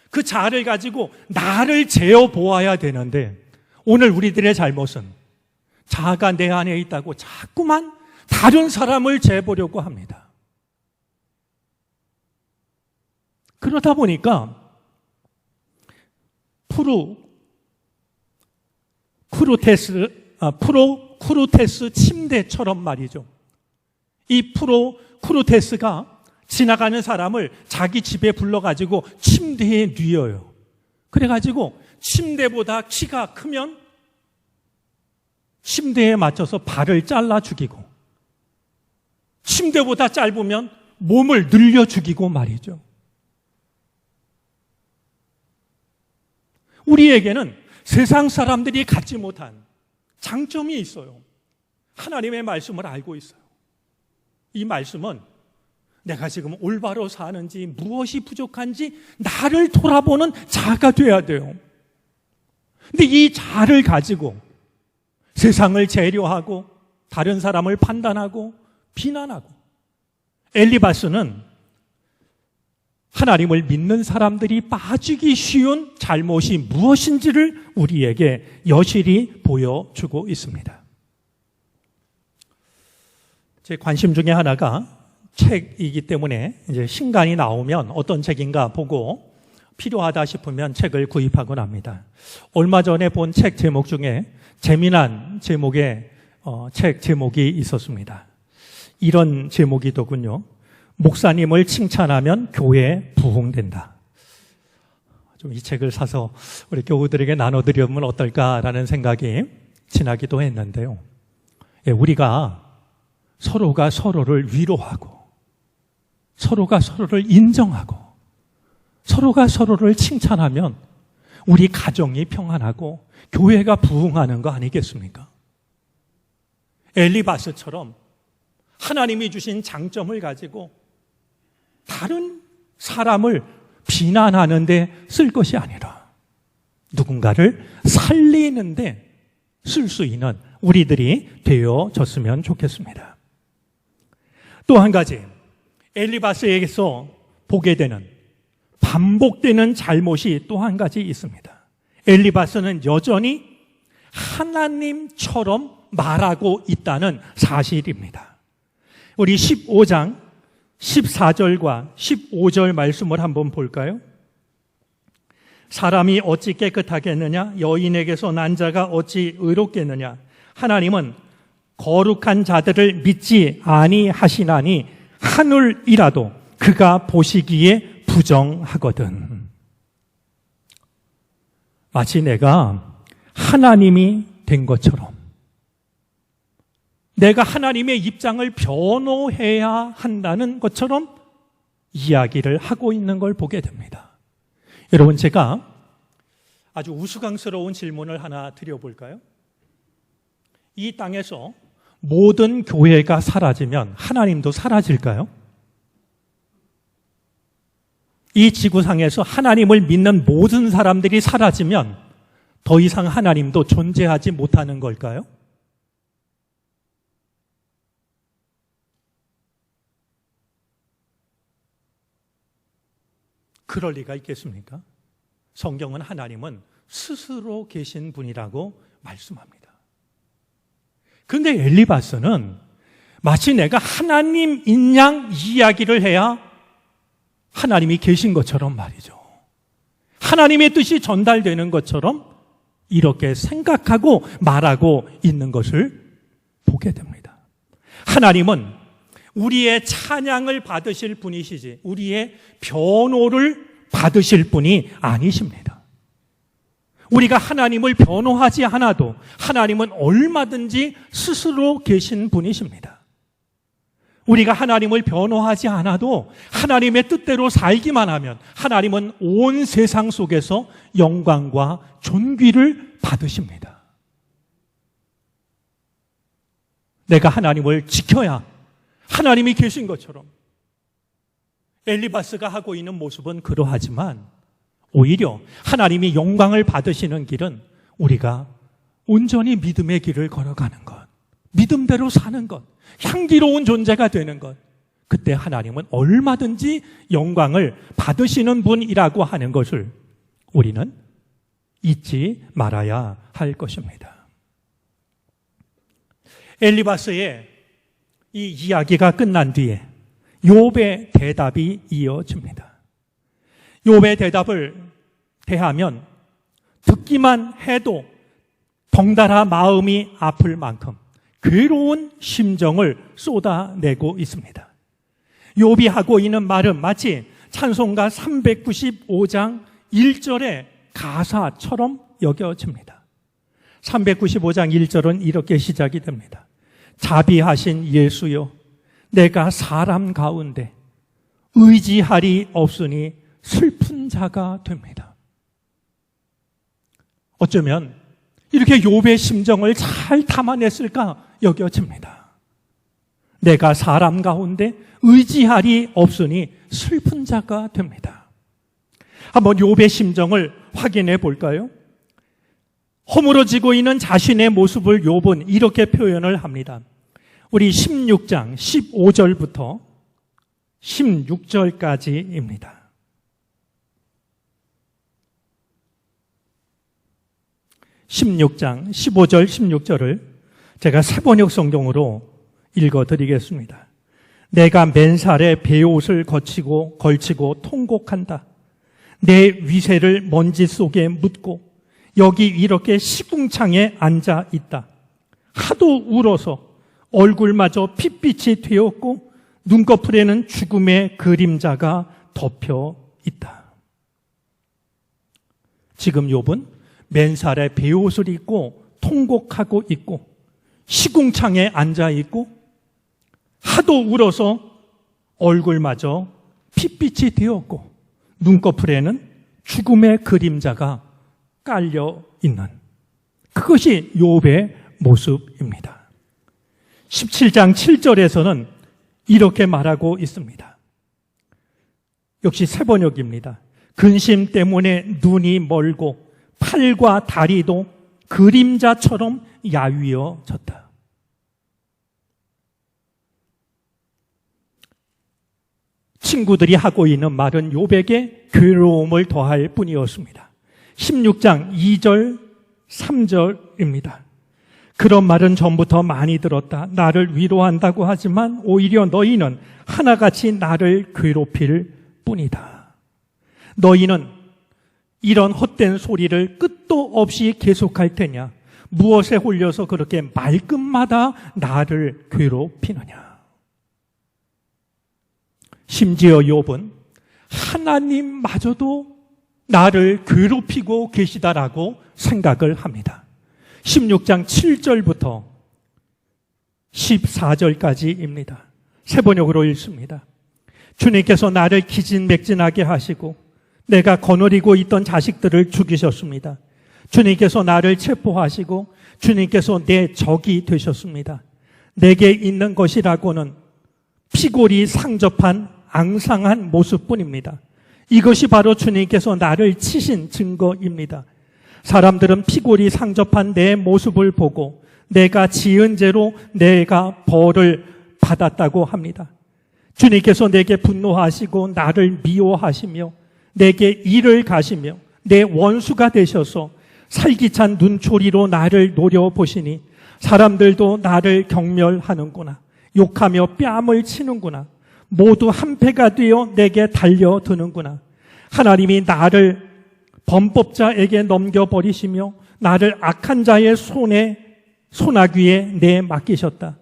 그 자를 가지고 나를 재어보아야 되는데 오늘 우리들의 잘못은 자가 내 안에 있다고 자꾸만 다른 사람을 재보려고 합니다. 그러다 보니까 프로쿠르테스 침대처럼 말이죠. 이 프로쿠르테스가 지나가는 사람을 자기 집에 불러가지고 침대에 뉘어요. 그래가지고 침대보다 키가 크면 침대에 맞춰서 발을 잘라 죽이고, 침대보다 짧으면 몸을 늘려 죽이고 말이죠. 우리에게는 세상 사람들이 갖지 못한 장점이 있어요. 하나님의 말씀을 알고 있어요. 이 말씀은 내가 지금 올바로 사는지, 무엇이 부족한지 나를 돌아보는 자아가 돼야 돼요. 근데 이 자아를 가지고 세상을 재료하고 다른 사람을 판단하고 비난하고, 엘리바스는 하나님을 믿는 사람들이 빠지기 쉬운 잘못이 무엇인지를 우리에게 여실히 보여주고 있습니다. 제 관심 중에 하나가 책이기 때문에 이제 신간이 나오면 어떤 책인가 보고 필요하다 싶으면 책을 구입하곤 합니다. 얼마 전에 본 책 제목 중에 재미난 제목의 책 제목이 있었습니다. 이런 제목이더군요. 목사님을 칭찬하면 교회에 부흥된다. 좀 이 책을 사서 우리 교우들에게 나눠드리면 어떨까라는 생각이 지나기도 했는데요. 우리가 서로가 서로를 위로하고, 서로가 서로를 인정하고, 서로가 서로를 칭찬하면 우리 가정이 평안하고 교회가 부흥하는 거 아니겠습니까? 엘리바스처럼 하나님이 주신 장점을 가지고 다른 사람을 비난하는 데 쓸 것이 아니라 누군가를 살리는 데 쓸 수 있는 우리들이 되어졌으면 좋겠습니다. 또 한 가지, 엘리바스에게서 보게 되는 반복되는 잘못이 또 한 가지 있습니다. 엘리바스는 여전히 하나님처럼 말하고 있다는 사실입니다. 우리 15장 14절과 15절 말씀을 한번 볼까요? 사람이 어찌 깨끗하겠느냐? 여인에게서 난 자가 어찌 의롭겠느냐? 하나님은 거룩한 자들을 믿지 아니하시나니 하늘이라도 그가 보시기에 부정하거든. 마치 내가 하나님이 된 것처럼, 내가 하나님의 입장을 변호해야 한다는 것처럼 이야기를 하고 있는 걸 보게 됩니다. 여러분, 제가 아주 우스꽝스러운 질문을 하나 드려볼까요? 이 땅에서 모든 교회가 사라지면 하나님도 사라질까요? 이 지구상에서 하나님을 믿는 모든 사람들이 사라지면 더 이상 하나님도 존재하지 못하는 걸까요? 그럴 리가 있겠습니까? 성경은 하나님은 스스로 계신 분이라고 말씀합니다. 그런데 엘리바스는 마치 내가 하나님인 양 이야기를 해야 하나님이 계신 것처럼 말이죠. 하나님의 뜻이 전달되는 것처럼 이렇게 생각하고 말하고 있는 것을 보게 됩니다. 하나님은 우리의 찬양을 받으실 분이시지 우리의 변호를 받으실 분이 아니십니다. 우리가 하나님을 변호하지 않아도 하나님은 얼마든지 스스로 계신 분이십니다. 우리가 하나님을 변호하지 않아도 하나님의 뜻대로 살기만 하면 하나님은 온 세상 속에서 영광과 존귀를 받으십니다. 내가 하나님을 지켜야 하나님이 계신 것처럼 엘리바스가 하고 있는 모습은 그러하지만 오히려 하나님이 영광을 받으시는 길은 우리가 온전히 믿음의 길을 걸어가는 것, 믿음대로 사는 것, 향기로운 존재가 되는 것, 그때 하나님은 얼마든지 영광을 받으시는 분이라고 하는 것을 우리는 잊지 말아야 할 것입니다. 엘리바스의 이 이야기가 끝난 뒤에 욥의 대답이 이어집니다. 욥의 대답을 대하면 듣기만 해도 덩달아 마음이 아플 만큼 괴로운 심정을 쏟아내고 있습니다. 욥이 하고 있는 말은 마치 찬송가 395장 1절의 가사처럼 여겨집니다. 395장 1절은 이렇게 시작이 됩니다. 자비하신 예수여, 내가 사람 가운데 의지할이 없으니 슬픈 자가 됩니다. 어쩌면 이렇게 욥의 심정을 잘 담아냈을까 여겨집니다. 내가 사람 가운데 의지할이 없으니 슬픈 자가 됩니다. 한번 욥의 심정을 확인해 볼까요? 허물어지고 있는 자신의 모습을 욥은 이렇게 표현을 합니다. 우리 16장 15절부터 16절까지입니다. 16장 15절 16절을 제가 세번역 성경으로 읽어드리겠습니다. 내가 맨살에 베옷을 걸치고 통곡한다. 내 위세를 먼지 속에 묻고 여기 이렇게 시궁창에 앉아 있다. 하도 울어서 얼굴마저 핏빛이 되었고 눈꺼풀에는 죽음의 그림자가 덮여 있다. 지금 욥은 맨살에 베옷을 입고 통곡하고 있고 시궁창에 앉아 있고 하도 울어서 얼굴마저 핏빛이 되었고 눈꺼풀에는 죽음의 그림자가 깔려 있는 그것이 욥의 모습입니다. 17장 7절에서는 이렇게 말하고 있습니다. 역시 세번역입니다. 근심 때문에 눈이 멀고 팔과 다리도 그림자처럼 야위어졌다. 친구들이 하고 있는 말은 욥에게 괴로움을 더할 뿐이었습니다. 16장 2절, 3절입니다. 그런 말은 전부터 많이 들었다. 나를 위로한다고 하지만 오히려 너희는 하나같이 나를 괴롭힐 뿐이다. 너희는 이런 헛된 소리를 끝도 없이 계속할 테냐? 무엇에 홀려서 그렇게 말끝마다 나를 괴롭히느냐? 심지어 욥은 하나님마저도 나를 괴롭히고 계시다라고 생각을 합니다. 16장 7절부터 14절까지입니다. 세번역으로 읽습니다. 주님께서 나를 기진맥진하게 하시고 내가 거느리고 있던 자식들을 죽이셨습니다. 주님께서 나를 체포하시고 주님께서 내 적이 되셨습니다. 내게 있는 것이라고는 피골이 상접한 앙상한 모습뿐입니다. 이것이 바로 주님께서 나를 치신 증거입니다. 사람들은 피골이 상접한 내 모습을 보고 내가 지은 죄로 내가 벌을 받았다고 합니다. 주님께서 내게 분노하시고 나를 미워하시며 내게 일을 가시며 내 원수가 되셔서 살기찬 눈초리로 나를 노려보시니 사람들도 나를 경멸하는구나. 욕하며 뺨을 치는구나. 모두 한패가 되어 내게 달려드는구나. 하나님이 나를 범법자에게 넘겨버리시며 나를 악한 자의 손아귀에 내맡기셨다.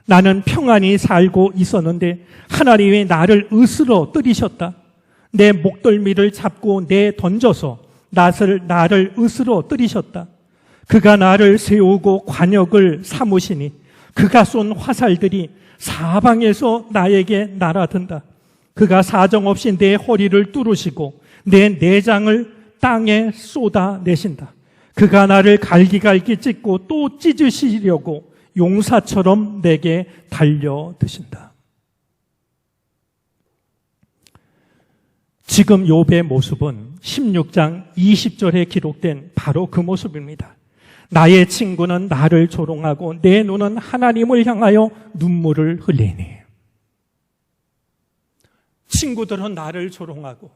나는 평안히 살고 있었는데 하나님이 나를 으스러뜨리셨다. 내 목덜미를 잡고 내던져서 나를 으스러뜨리셨다. 그가 나를 세우고 관역을 삼으시니 그가 쏜 화살들이 사방에서 나에게 날아든다. 그가 사정없이 내 허리를 뚫으시고 내 내장을 땅에 쏟아내신다. 그가 나를 갈기갈기 찢고 또 찢으시려고 용사처럼 내게 달려드신다. 지금 욥의 모습은 16장 20절에 기록된 바로 그 모습입니다. 나의 친구는 나를 조롱하고 내 눈은 하나님을 향하여 눈물을 흘리니. 친구들은 나를 조롱하고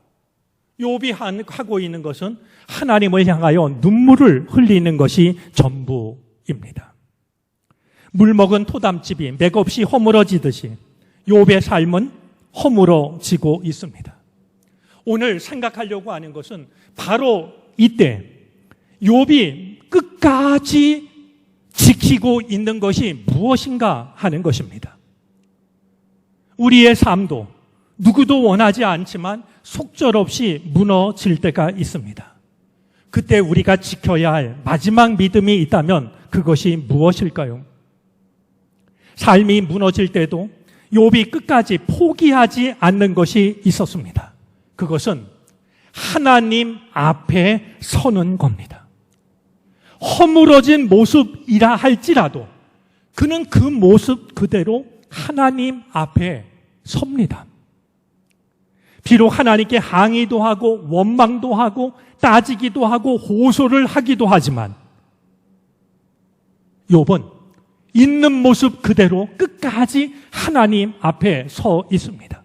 욥이 하고 있는 것은 하나님을 향하여 눈물을 흘리는 것이 전부입니다. 물먹은 토담집이 맥없이 허물어지듯이 욥의 삶은 허물어지고 있습니다. 오늘 생각하려고 하는 것은 바로 이때 욥이 끝까지 지키고 있는 것이 무엇인가 하는 것입니다. 우리의 삶도 누구도 원하지 않지만 속절없이 무너질 때가 있습니다. 그때 우리가 지켜야 할 마지막 믿음이 있다면 그것이 무엇일까요? 삶이 무너질 때도 욥이 끝까지 포기하지 않는 것이 있었습니다. 그것은 하나님 앞에 서는 겁니다. 허물어진 모습이라 할지라도 그는 그 모습 그대로 하나님 앞에 섭니다. 비록 하나님께 항의도 하고 원망도 하고 따지기도 하고 호소를 하기도 하지만 욥은 있는 모습 그대로 끝까지 하나님 앞에 서 있습니다.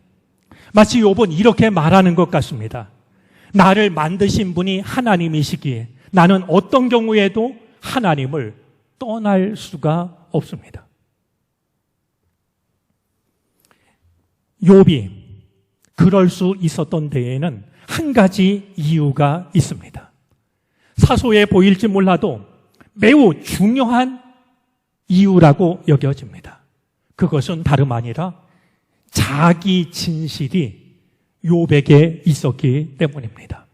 마치 욥은 이렇게 말하는 것 같습니다. 나를 만드신 분이 하나님이시기에 나는 어떤 경우에도 하나님을 떠날 수가 없습니다. 욥이 그럴 수 있었던 데에는 한 가지 이유가 있습니다. 사소해 보일지 몰라도 매우 중요한 이유라고 여겨집니다. 그것은 다름 아니라 자기 진실이 욥에게 있었기 때문입니다.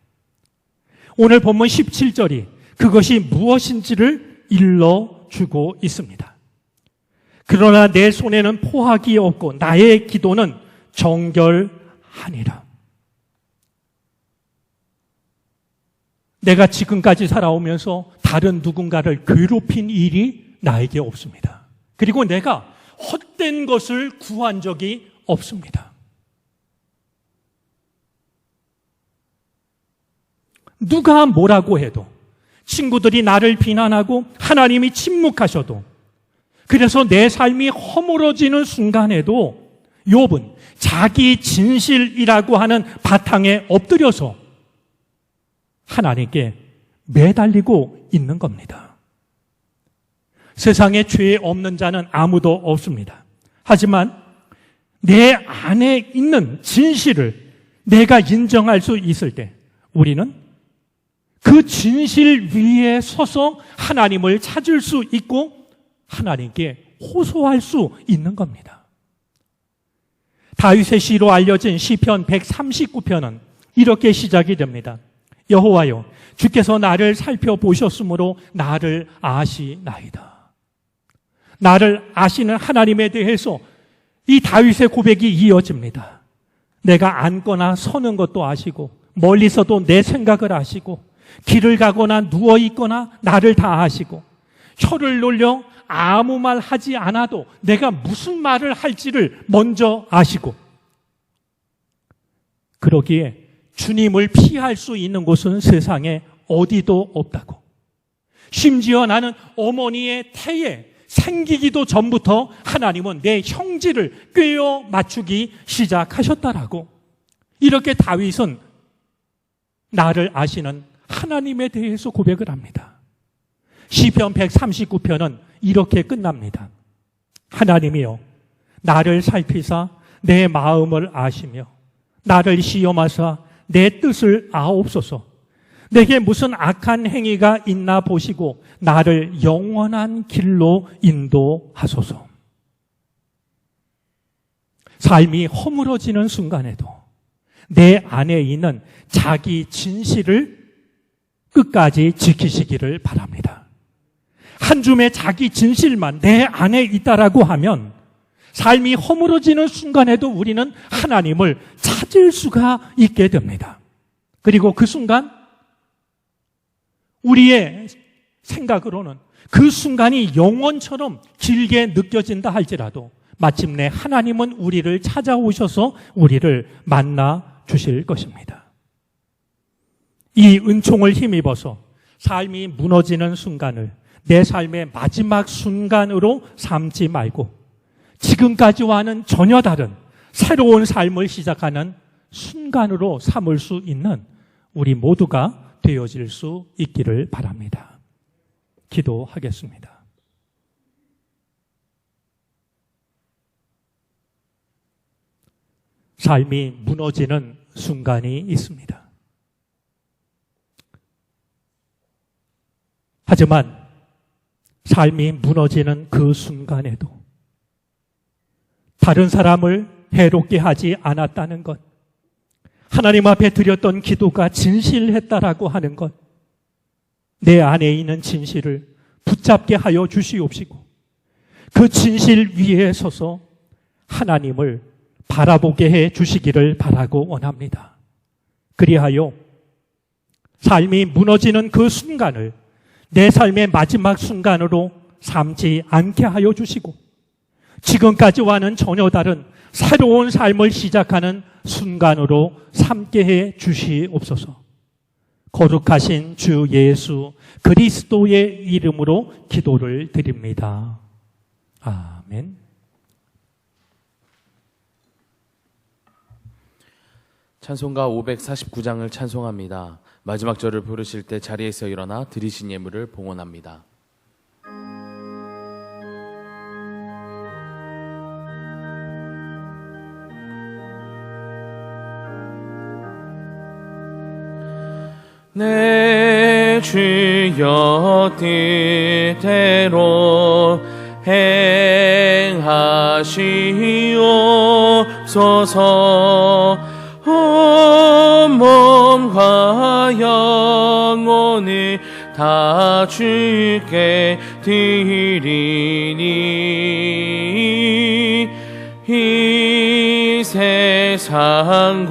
오늘 본문 17절이 그것이 무엇인지를 일러주고 있습니다. 그러나 내 손에는 포학이 없고 나의 기도는 정결하니라. 내가 지금까지 살아오면서 다른 누군가를 괴롭힌 일이 나에게 없습니다. 그리고 내가 헛된 것을 구한 적이 없습니다. 누가 뭐라고 해도, 친구들이 나를 비난하고 하나님이 침묵하셔도, 그래서 내 삶이 허물어지는 순간에도 욥은 자기 진실이라고 하는 바탕에 엎드려서 하나님께 매달리고 있는 겁니다. 세상에 죄 없는 자는 아무도 없습니다. 하지만 내 안에 있는 진실을 내가 인정할 수 있을 때 우리는 그 진실 위에 서서 하나님을 찾을 수 있고 하나님께 호소할 수 있는 겁니다. 다윗의 시로 알려진 시편 139편은 이렇게 시작이 됩니다. 여호와여, 주께서 나를 살펴보셨으므로 나를 아시나이다. 나를 아시는 하나님에 대해서 이 다윗의 고백이 이어집니다. 내가 앉거나 서는 것도 아시고 멀리서도 내 생각을 아시고 길을 가거나 누워있거나 나를 다 아시고 혀를 놀려 아무 말 하지 않아도 내가 무슨 말을 할지를 먼저 아시고 그러기에 주님을 피할 수 있는 곳은 세상에 어디도 없다고. 심지어 나는 어머니의 태에 생기기도 전부터 하나님은 내 형질을 꿰어 맞추기 시작하셨다라고. 이렇게 다윗은 나를 아시는 하나님에 대해서 고백을 합니다. 시편 139편은 이렇게 끝납니다. 하나님이여, 나를 살피사 내 마음을 아시며 나를 시험하사 내 뜻을 아옵소서. 내게 무슨 악한 행위가 있나 보시고 나를 영원한 길로 인도하소서. 삶이 허물어지는 순간에도 내 안에 있는 자기 진실을 끝까지 지키시기를 바랍니다. 한 줌의 자기 진실만 내 안에 있다라고 하면 삶이 허물어지는 순간에도 우리는 하나님을 찾을 수가 있게 됩니다. 그리고 그 순간 우리의 생각으로는 그 순간이 영원처럼 길게 느껴진다 할지라도 마침내 하나님은 우리를 찾아오셔서 우리를 만나 주실 것입니다. 이 은총을 힘입어서 삶이 무너지는 순간을 내 삶의 마지막 순간으로 삼지 말고 지금까지와는 전혀 다른 새로운 삶을 시작하는 순간으로 삼을 수 있는 우리 모두가 되어질 수 있기를 바랍니다. 기도하겠습니다. 삶이 무너지는 순간이 있습니다. 하지만 삶이 무너지는 그 순간에도 다른 사람을 해롭게 하지 않았다는 것, 하나님 앞에 드렸던 기도가 진실했다라고 하는 것, 내 안에 있는 진실을 붙잡게 하여 주시옵시고 그 진실 위에 서서 하나님을 바라보게 해 주시기를 바라고 원합니다. 그리하여 삶이 무너지는 그 순간을 내 삶의 마지막 순간으로 삼지 않게 하여 주시고 지금까지와는 전혀 다른 새로운 삶을 시작하는 순간으로 삼게 해 주시옵소서. 거룩하신 주 예수 그리스도의 이름으로 기도를 드립니다. 아멘. 찬송가 549장을 찬송합니다. 마지막 절을 부르실 때 자리에서 일어나 드리신 예물을 봉헌합니다. 내 주여 뜻대로 행하시옵소서. 온 몸과 영혼을 다 주께 드리니 이 세상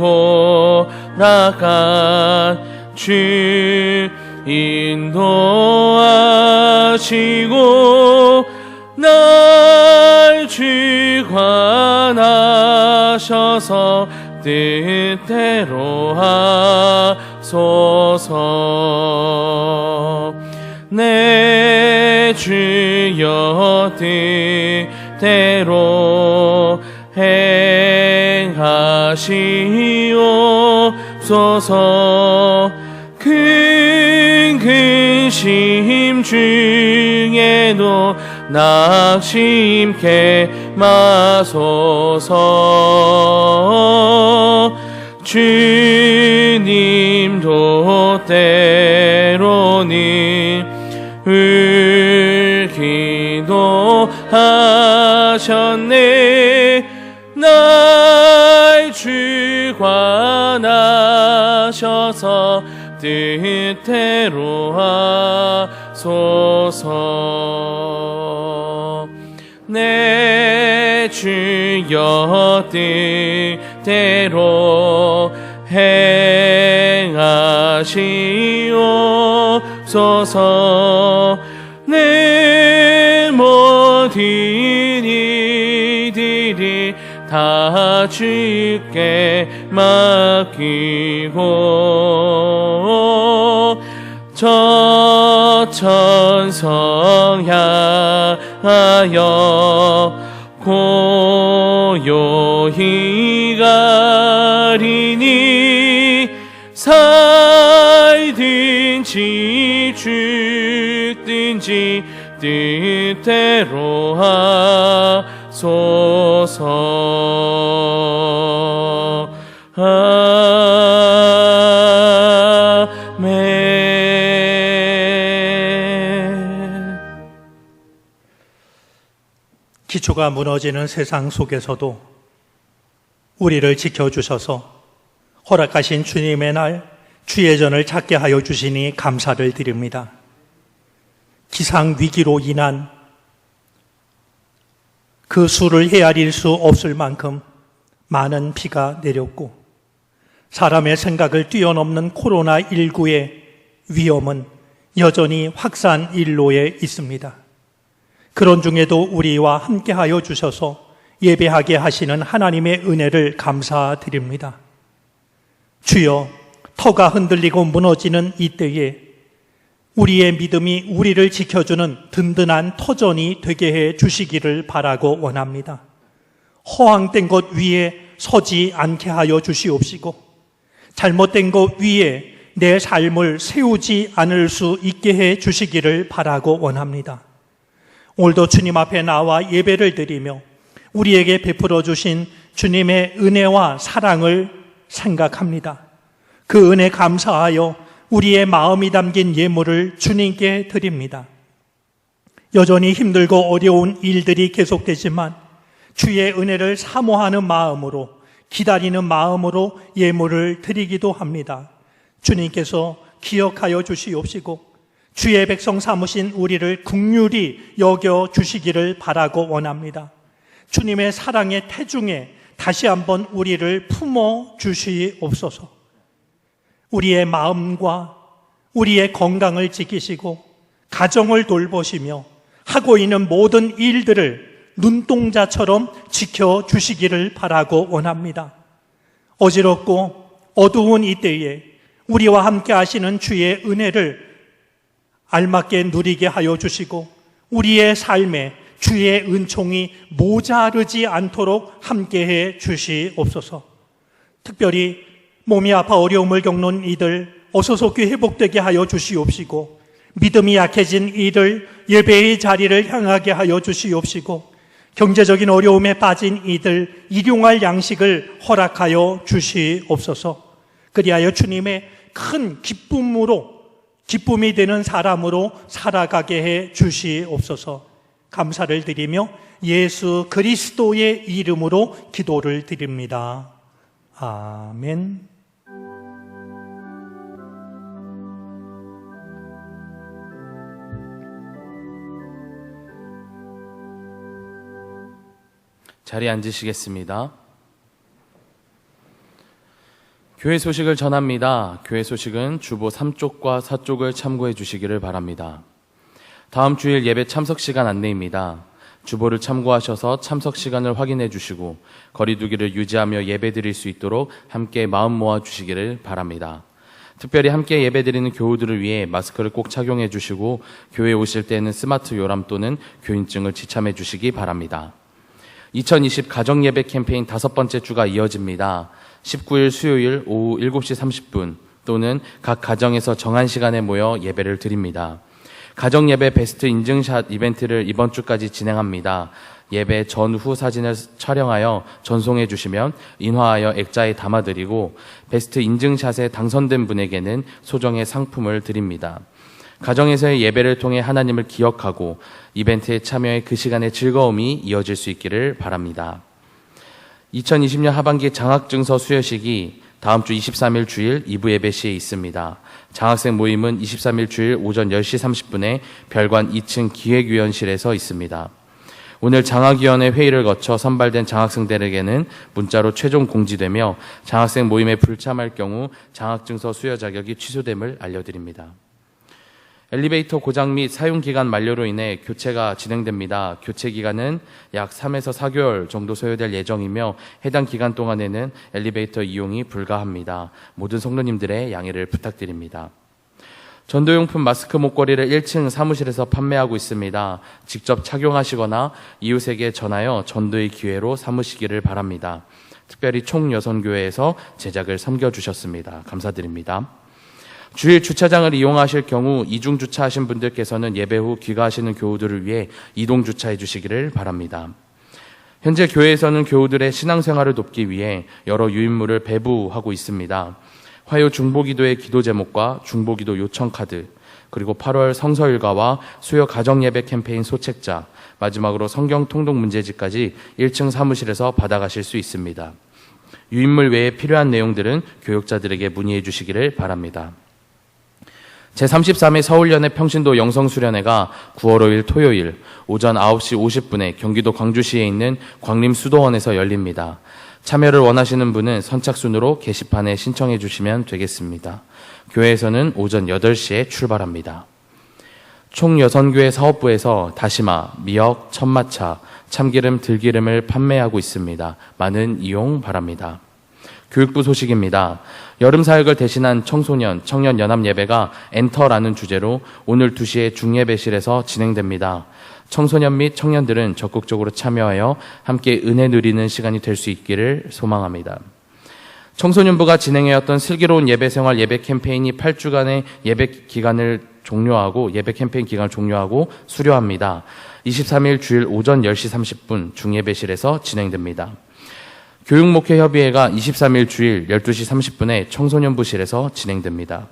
고락한 주 인도하시고 날 주관하셔서 뜻대로 하소서. 내 주여 뜻대로 행하시옵소서. 큰 근심 중에도 낙심케 마소서. 주님도 때로는 울기도 하셨네. 날 주관하셔서 뜻대로 하소서. 내 주여 뜻대로 행하시옵소서. 내 모든 이들이 다 주께 맡기고 저 천성 향하여 고요히 가리니 살든지 죽든지 뜻대로 하소서. 아멘. 기초가 무너지는 세상 속에서도 우리를 지켜주셔서 허락하신 주님의 날 주의 전을 찾게 하여 주시니 감사를 드립니다. 기상위기로 인한 그 수를 헤아릴 수 없을 만큼 많은 비가 내렸고 사람의 생각을 뛰어넘는 코로나19의 위험은 여전히 확산 일로에 있습니다. 그런 중에도 우리와 함께하여 주셔서 예배하게 하시는 하나님의 은혜를 감사드립니다. 주여, 터가 흔들리고 무너지는 이때에 우리의 믿음이 우리를 지켜주는 든든한 터전이 되게 해 주시기를 바라고 원합니다. 허황된 것 위에 서지 않게 하여 주시옵시고 잘못된 것 위에 내 삶을 세우지 않을 수 있게 해 주시기를 바라고 원합니다. 오늘도 주님 앞에 나와 예배를 드리며 우리에게 베풀어 주신 주님의 은혜와 사랑을 생각합니다. 그 은혜 감사하여 우리의 마음이 담긴 예물을 주님께 드립니다. 여전히 힘들고 어려운 일들이 계속되지만 주의 은혜를 사모하는 마음으로, 기다리는 마음으로 예물을 드리기도 합니다. 주님께서 기억하여 주시옵시고 주의 백성 삼으신 우리를 긍휼히 여겨 주시기를 바라고 원합니다. 주님의 사랑의 태중에 다시 한번 우리를 품어 주시옵소서. 우리의 마음과 우리의 건강을 지키시고 가정을 돌보시며 하고 있는 모든 일들을 눈동자처럼 지켜주시기를 바라고 원합니다. 어지럽고 어두운 이때에 우리와 함께 하시는 주의 은혜를 알맞게 누리게 하여 주시고 우리의 삶에 주의 은총이 모자르지 않도록 함께해 주시옵소서. 특별히 몸이 아파 어려움을 겪는 이들 어서 속히 회복되게 하여 주시옵시고 믿음이 약해진 이들 예배의 자리를 향하게 하여 주시옵시고 경제적인 어려움에 빠진 이들 일용할 양식을 허락하여 주시옵소서. 그리하여 주님의 큰 기쁨이 되는 사람으로 살아가게 해 주시옵소서. 감사를 드리며 예수 그리스도의 이름으로 기도를 드립니다. 아멘. 자리에 앉으시겠습니다. 교회 소식을 전합니다. 교회 소식은 주보 3쪽과 4쪽을 참고해 주시기를 바랍니다. 다음 주일 예배 참석 시간 안내입니다. 주보를 참고하셔서 참석 시간을 확인해 주시고 거리두기를 유지하며 예배 드릴 수 있도록 함께 마음 모아 주시기를 바랍니다. 특별히 함께 예배 드리는 교우들을 위해 마스크를 꼭 착용해 주시고 교회에 오실 때에는 스마트 요람 또는 교인증을 지참해 주시기 바랍니다. 2020 가정예배 캠페인 5번째 주가 이어집니다. 19일 수요일 오후 7시 30분 또는 각 가정에서 정한 시간에 모여 예배를 드립니다. 가정예배 베스트 인증샷 이벤트를 이번 주까지 진행합니다. 예배 전후 사진을 촬영하여 전송해 주시면 인화하여 액자에 담아드리고 베스트 인증샷에 당선된 분에게는 소정의 상품을 드립니다. 가정에서의 예배를 통해 하나님을 기억하고 이벤트에 참여해 그 시간의 즐거움이 이어질 수 있기를 바랍니다. 2020년 하반기 장학증서 수여식이 다음 주 23일 주일 2부 예배 시에 있습니다. 장학생 모임은 23일 주일 오전 10시 30분에 별관 2층 기획위원실에서 있습니다. 오늘 장학위원회 회의를 거쳐 선발된 장학생들에게는 문자로 최종 공지되며 장학생 모임에 불참할 경우 장학증서 수여 자격이 취소됨을 알려드립니다. 엘리베이터 고장 및 사용기간 만료로 인해 교체가 진행됩니다. 교체 기간은 약 3에서 4개월 정도 소요될 예정이며 해당 기간 동안에는 엘리베이터 이용이 불가합니다. 모든 성도님들의 양해를 부탁드립니다. 전도용품 마스크 목걸이를 1층 사무실에서 판매하고 있습니다. 직접 착용하시거나 이웃에게 전하여 전도의 기회로 삼으시기를 바랍니다. 특별히 총여선교회에서 제작을 섬겨주셨습니다. 감사드립니다. 주일 주차장을 이용하실 경우 이중 주차하신 분들께서는 예배 후 귀가하시는 교우들을 위해 이동 주차해 주시기를 바랍니다. 현재 교회에서는 교우들의 신앙생활을 돕기 위해 여러 유인물을 배부하고 있습니다. 화요 중보기도의 기도 제목과 중보기도 요청 카드, 그리고 8월 성서일가와 수요 가정예배 캠페인 소책자, 마지막으로 성경 통독 문제지까지 1층 사무실에서 받아가실 수 있습니다. 유인물 외에 필요한 내용들은 교육자들에게 문의해 주시기를 바랍니다. 제33회 서울연회 평신도 영성수련회가 9월 5일 토요일 오전 9시 50분에 경기도 광주시에 있는 광림수도원에서 열립니다. 참여를 원하시는 분은 선착순으로 게시판에 신청해 주시면 되겠습니다. 교회에서는 오전 8시에 출발합니다. 총여선교회 사업부에서 다시마, 미역, 천마차, 참기름, 들기름을 판매하고 있습니다. 많은 이용 바랍니다. 교육부 소식입니다. 여름 사역을 대신한 청소년, 청년 연합 예배가 엔터라는 주제로 오늘 2시에 중예배실에서 진행됩니다. 청소년 및 청년들은 적극적으로 참여하여 함께 은혜 누리는 시간이 될 수 있기를 소망합니다. 청소년부가 진행해왔던 슬기로운 예배생활 예배 캠페인이 8주간의 예배 캠페인 기간을 종료하고 수료합니다. 23일 주일 오전 10시 30분 중예배실에서 진행됩니다. 교육목회협의회가 23일 주일 12시 30분에 청소년부실에서 진행됩니다.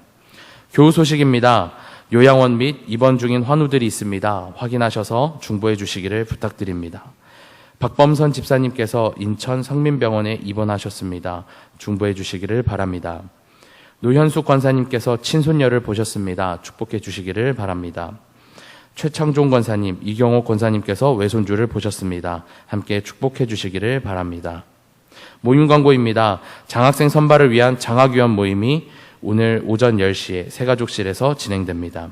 교우 소식입니다. 요양원 및 입원 중인 환우들이 있습니다. 확인하셔서 중보해 주시기를 부탁드립니다. 박범선 집사님께서 인천 성민병원에 입원하셨습니다. 중보해 주시기를 바랍니다. 노현숙 권사님께서 친손녀를 보셨습니다. 축복해 주시기를 바랍니다. 최창종 권사님, 이경호 권사님께서 외손주를 보셨습니다. 함께 축복해 주시기를 바랍니다. 모임 광고입니다. 장학생 선발을 위한 장학위원 모임이 오늘 오전 10시에 새가족실에서 진행됩니다.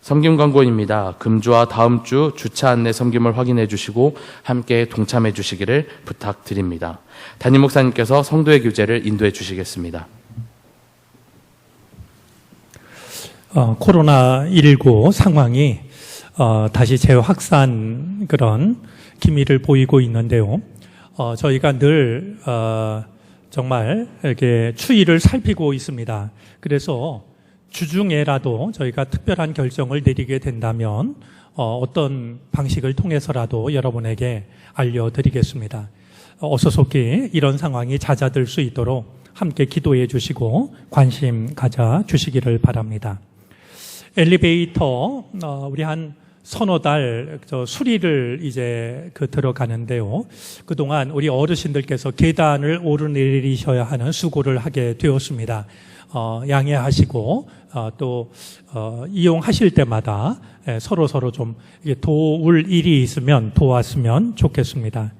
섬김 광고입니다. 금주와 다음 주 주차 안내 섬김을 확인해 주시고 함께 동참해 주시기를 부탁드립니다. 담임 목사님께서 성도의 교제를 인도해 주시겠습니다. 코로나19 상황이 다시 재확산 그런 기미를 보이고 있는데요. 저희가 늘 정말 이렇게 추이를 살피고 있습니다. 그래서 주중에라도 저희가 특별한 결정을 내리게 된다면 어떤 방식을 통해서라도 여러분에게 알려드리겠습니다. 어서 속히 이런 상황이 잦아들 수 있도록 함께 기도해 주시고 관심 가져 주시기를 바랍니다. 엘리베이터 우리 한 서너 달 수리를 이제 들어가는데요. 그동안 우리 어르신들께서 계단을 오르내리셔야 하는 수고를 하게 되었습니다. 양해하시고 또 이용하실 때마다 서로 좀 도울 일이 있으면 도왔으면 좋겠습니다.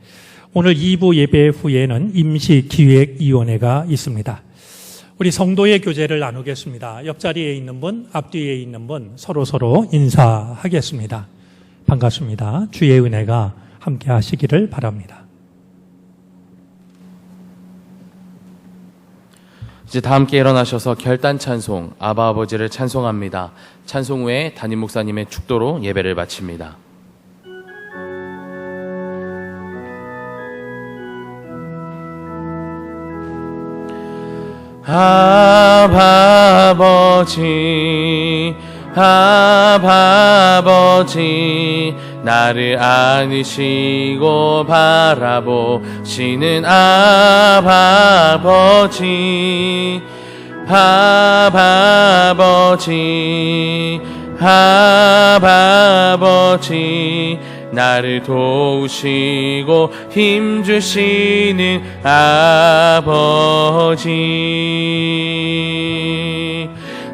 오늘 2부 예배 후에는 임시기획위원회가 있습니다. 우리 성도의 교제를 나누겠습니다. 옆자리에 있는 분, 앞뒤에 있는 분 서로 인사하겠습니다. 반갑습니다. 주의 은혜가 함께 하시기를 바랍니다. 이제 다 함께 일어나셔서 결단 찬송, 아바 아버지를 찬송합니다. 찬송 후에 담임 목사님의 축도로 예배를 마칩니다. 아바 아버지, 아바 아버지, 나를 안으시고 바라보시는 아바 아버지, 아바 아버지, 아바 아버지, 나를 도우시고 힘주시는 아버지.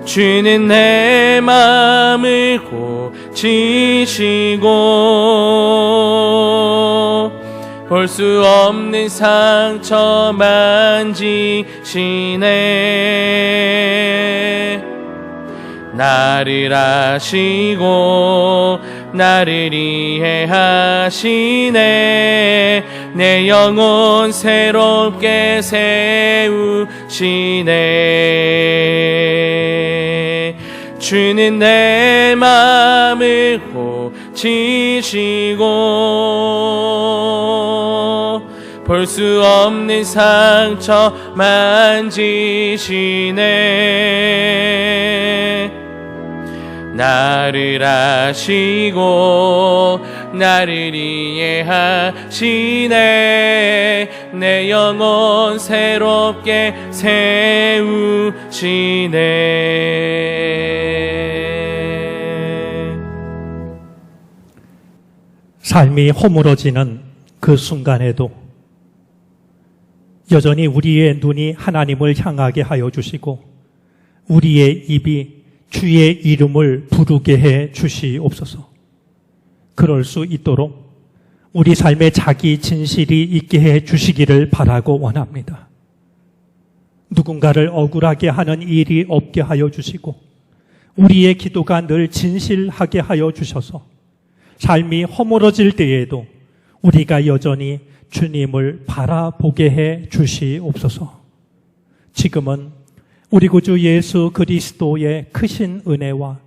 주는 내 마음을 고치시고 볼 수 없는 상처 만지시네. 나를 아시고 나를 이해하시네. 내 영혼 새롭게 세우시네. 주는 내 마음을 고치시고 볼 수 없는 상처 만지시네. 나를 아시고 나를 이해하시네. 내 영혼 새롭게 세우시네. 삶이 허물어지는 그 순간에도 여전히 우리의 눈이 하나님을 향하게 하여 주시고 우리의 입이 주의 이름을 부르게 해 주시옵소서. 그럴 수 있도록 우리 삶에 자기 진실이 있게 해 주시기를 바라고 원합니다. 누군가를 억울하게 하는 일이 없게 하여 주시고 우리의 기도가 늘 진실하게 하여 주셔서 삶이 허물어질 때에도 우리가 여전히 주님을 바라보게 해 주시옵소서. 지금은 우리 구주 예수 그리스도의 크신 은혜와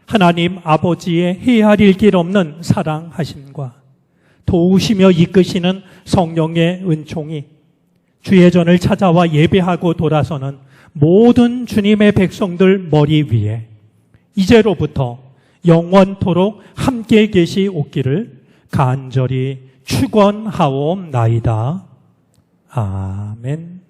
하나님 아버지의 헤아릴 길 없는 사랑하심과 도우시며 이끄시는 성령의 은총이 주의 전을 찾아와 예배하고 돌아서는 모든 주님의 백성들 머리 위에 이제로부터 영원토록 함께 계시옵기를 간절히 축원하옵나이다. 아멘.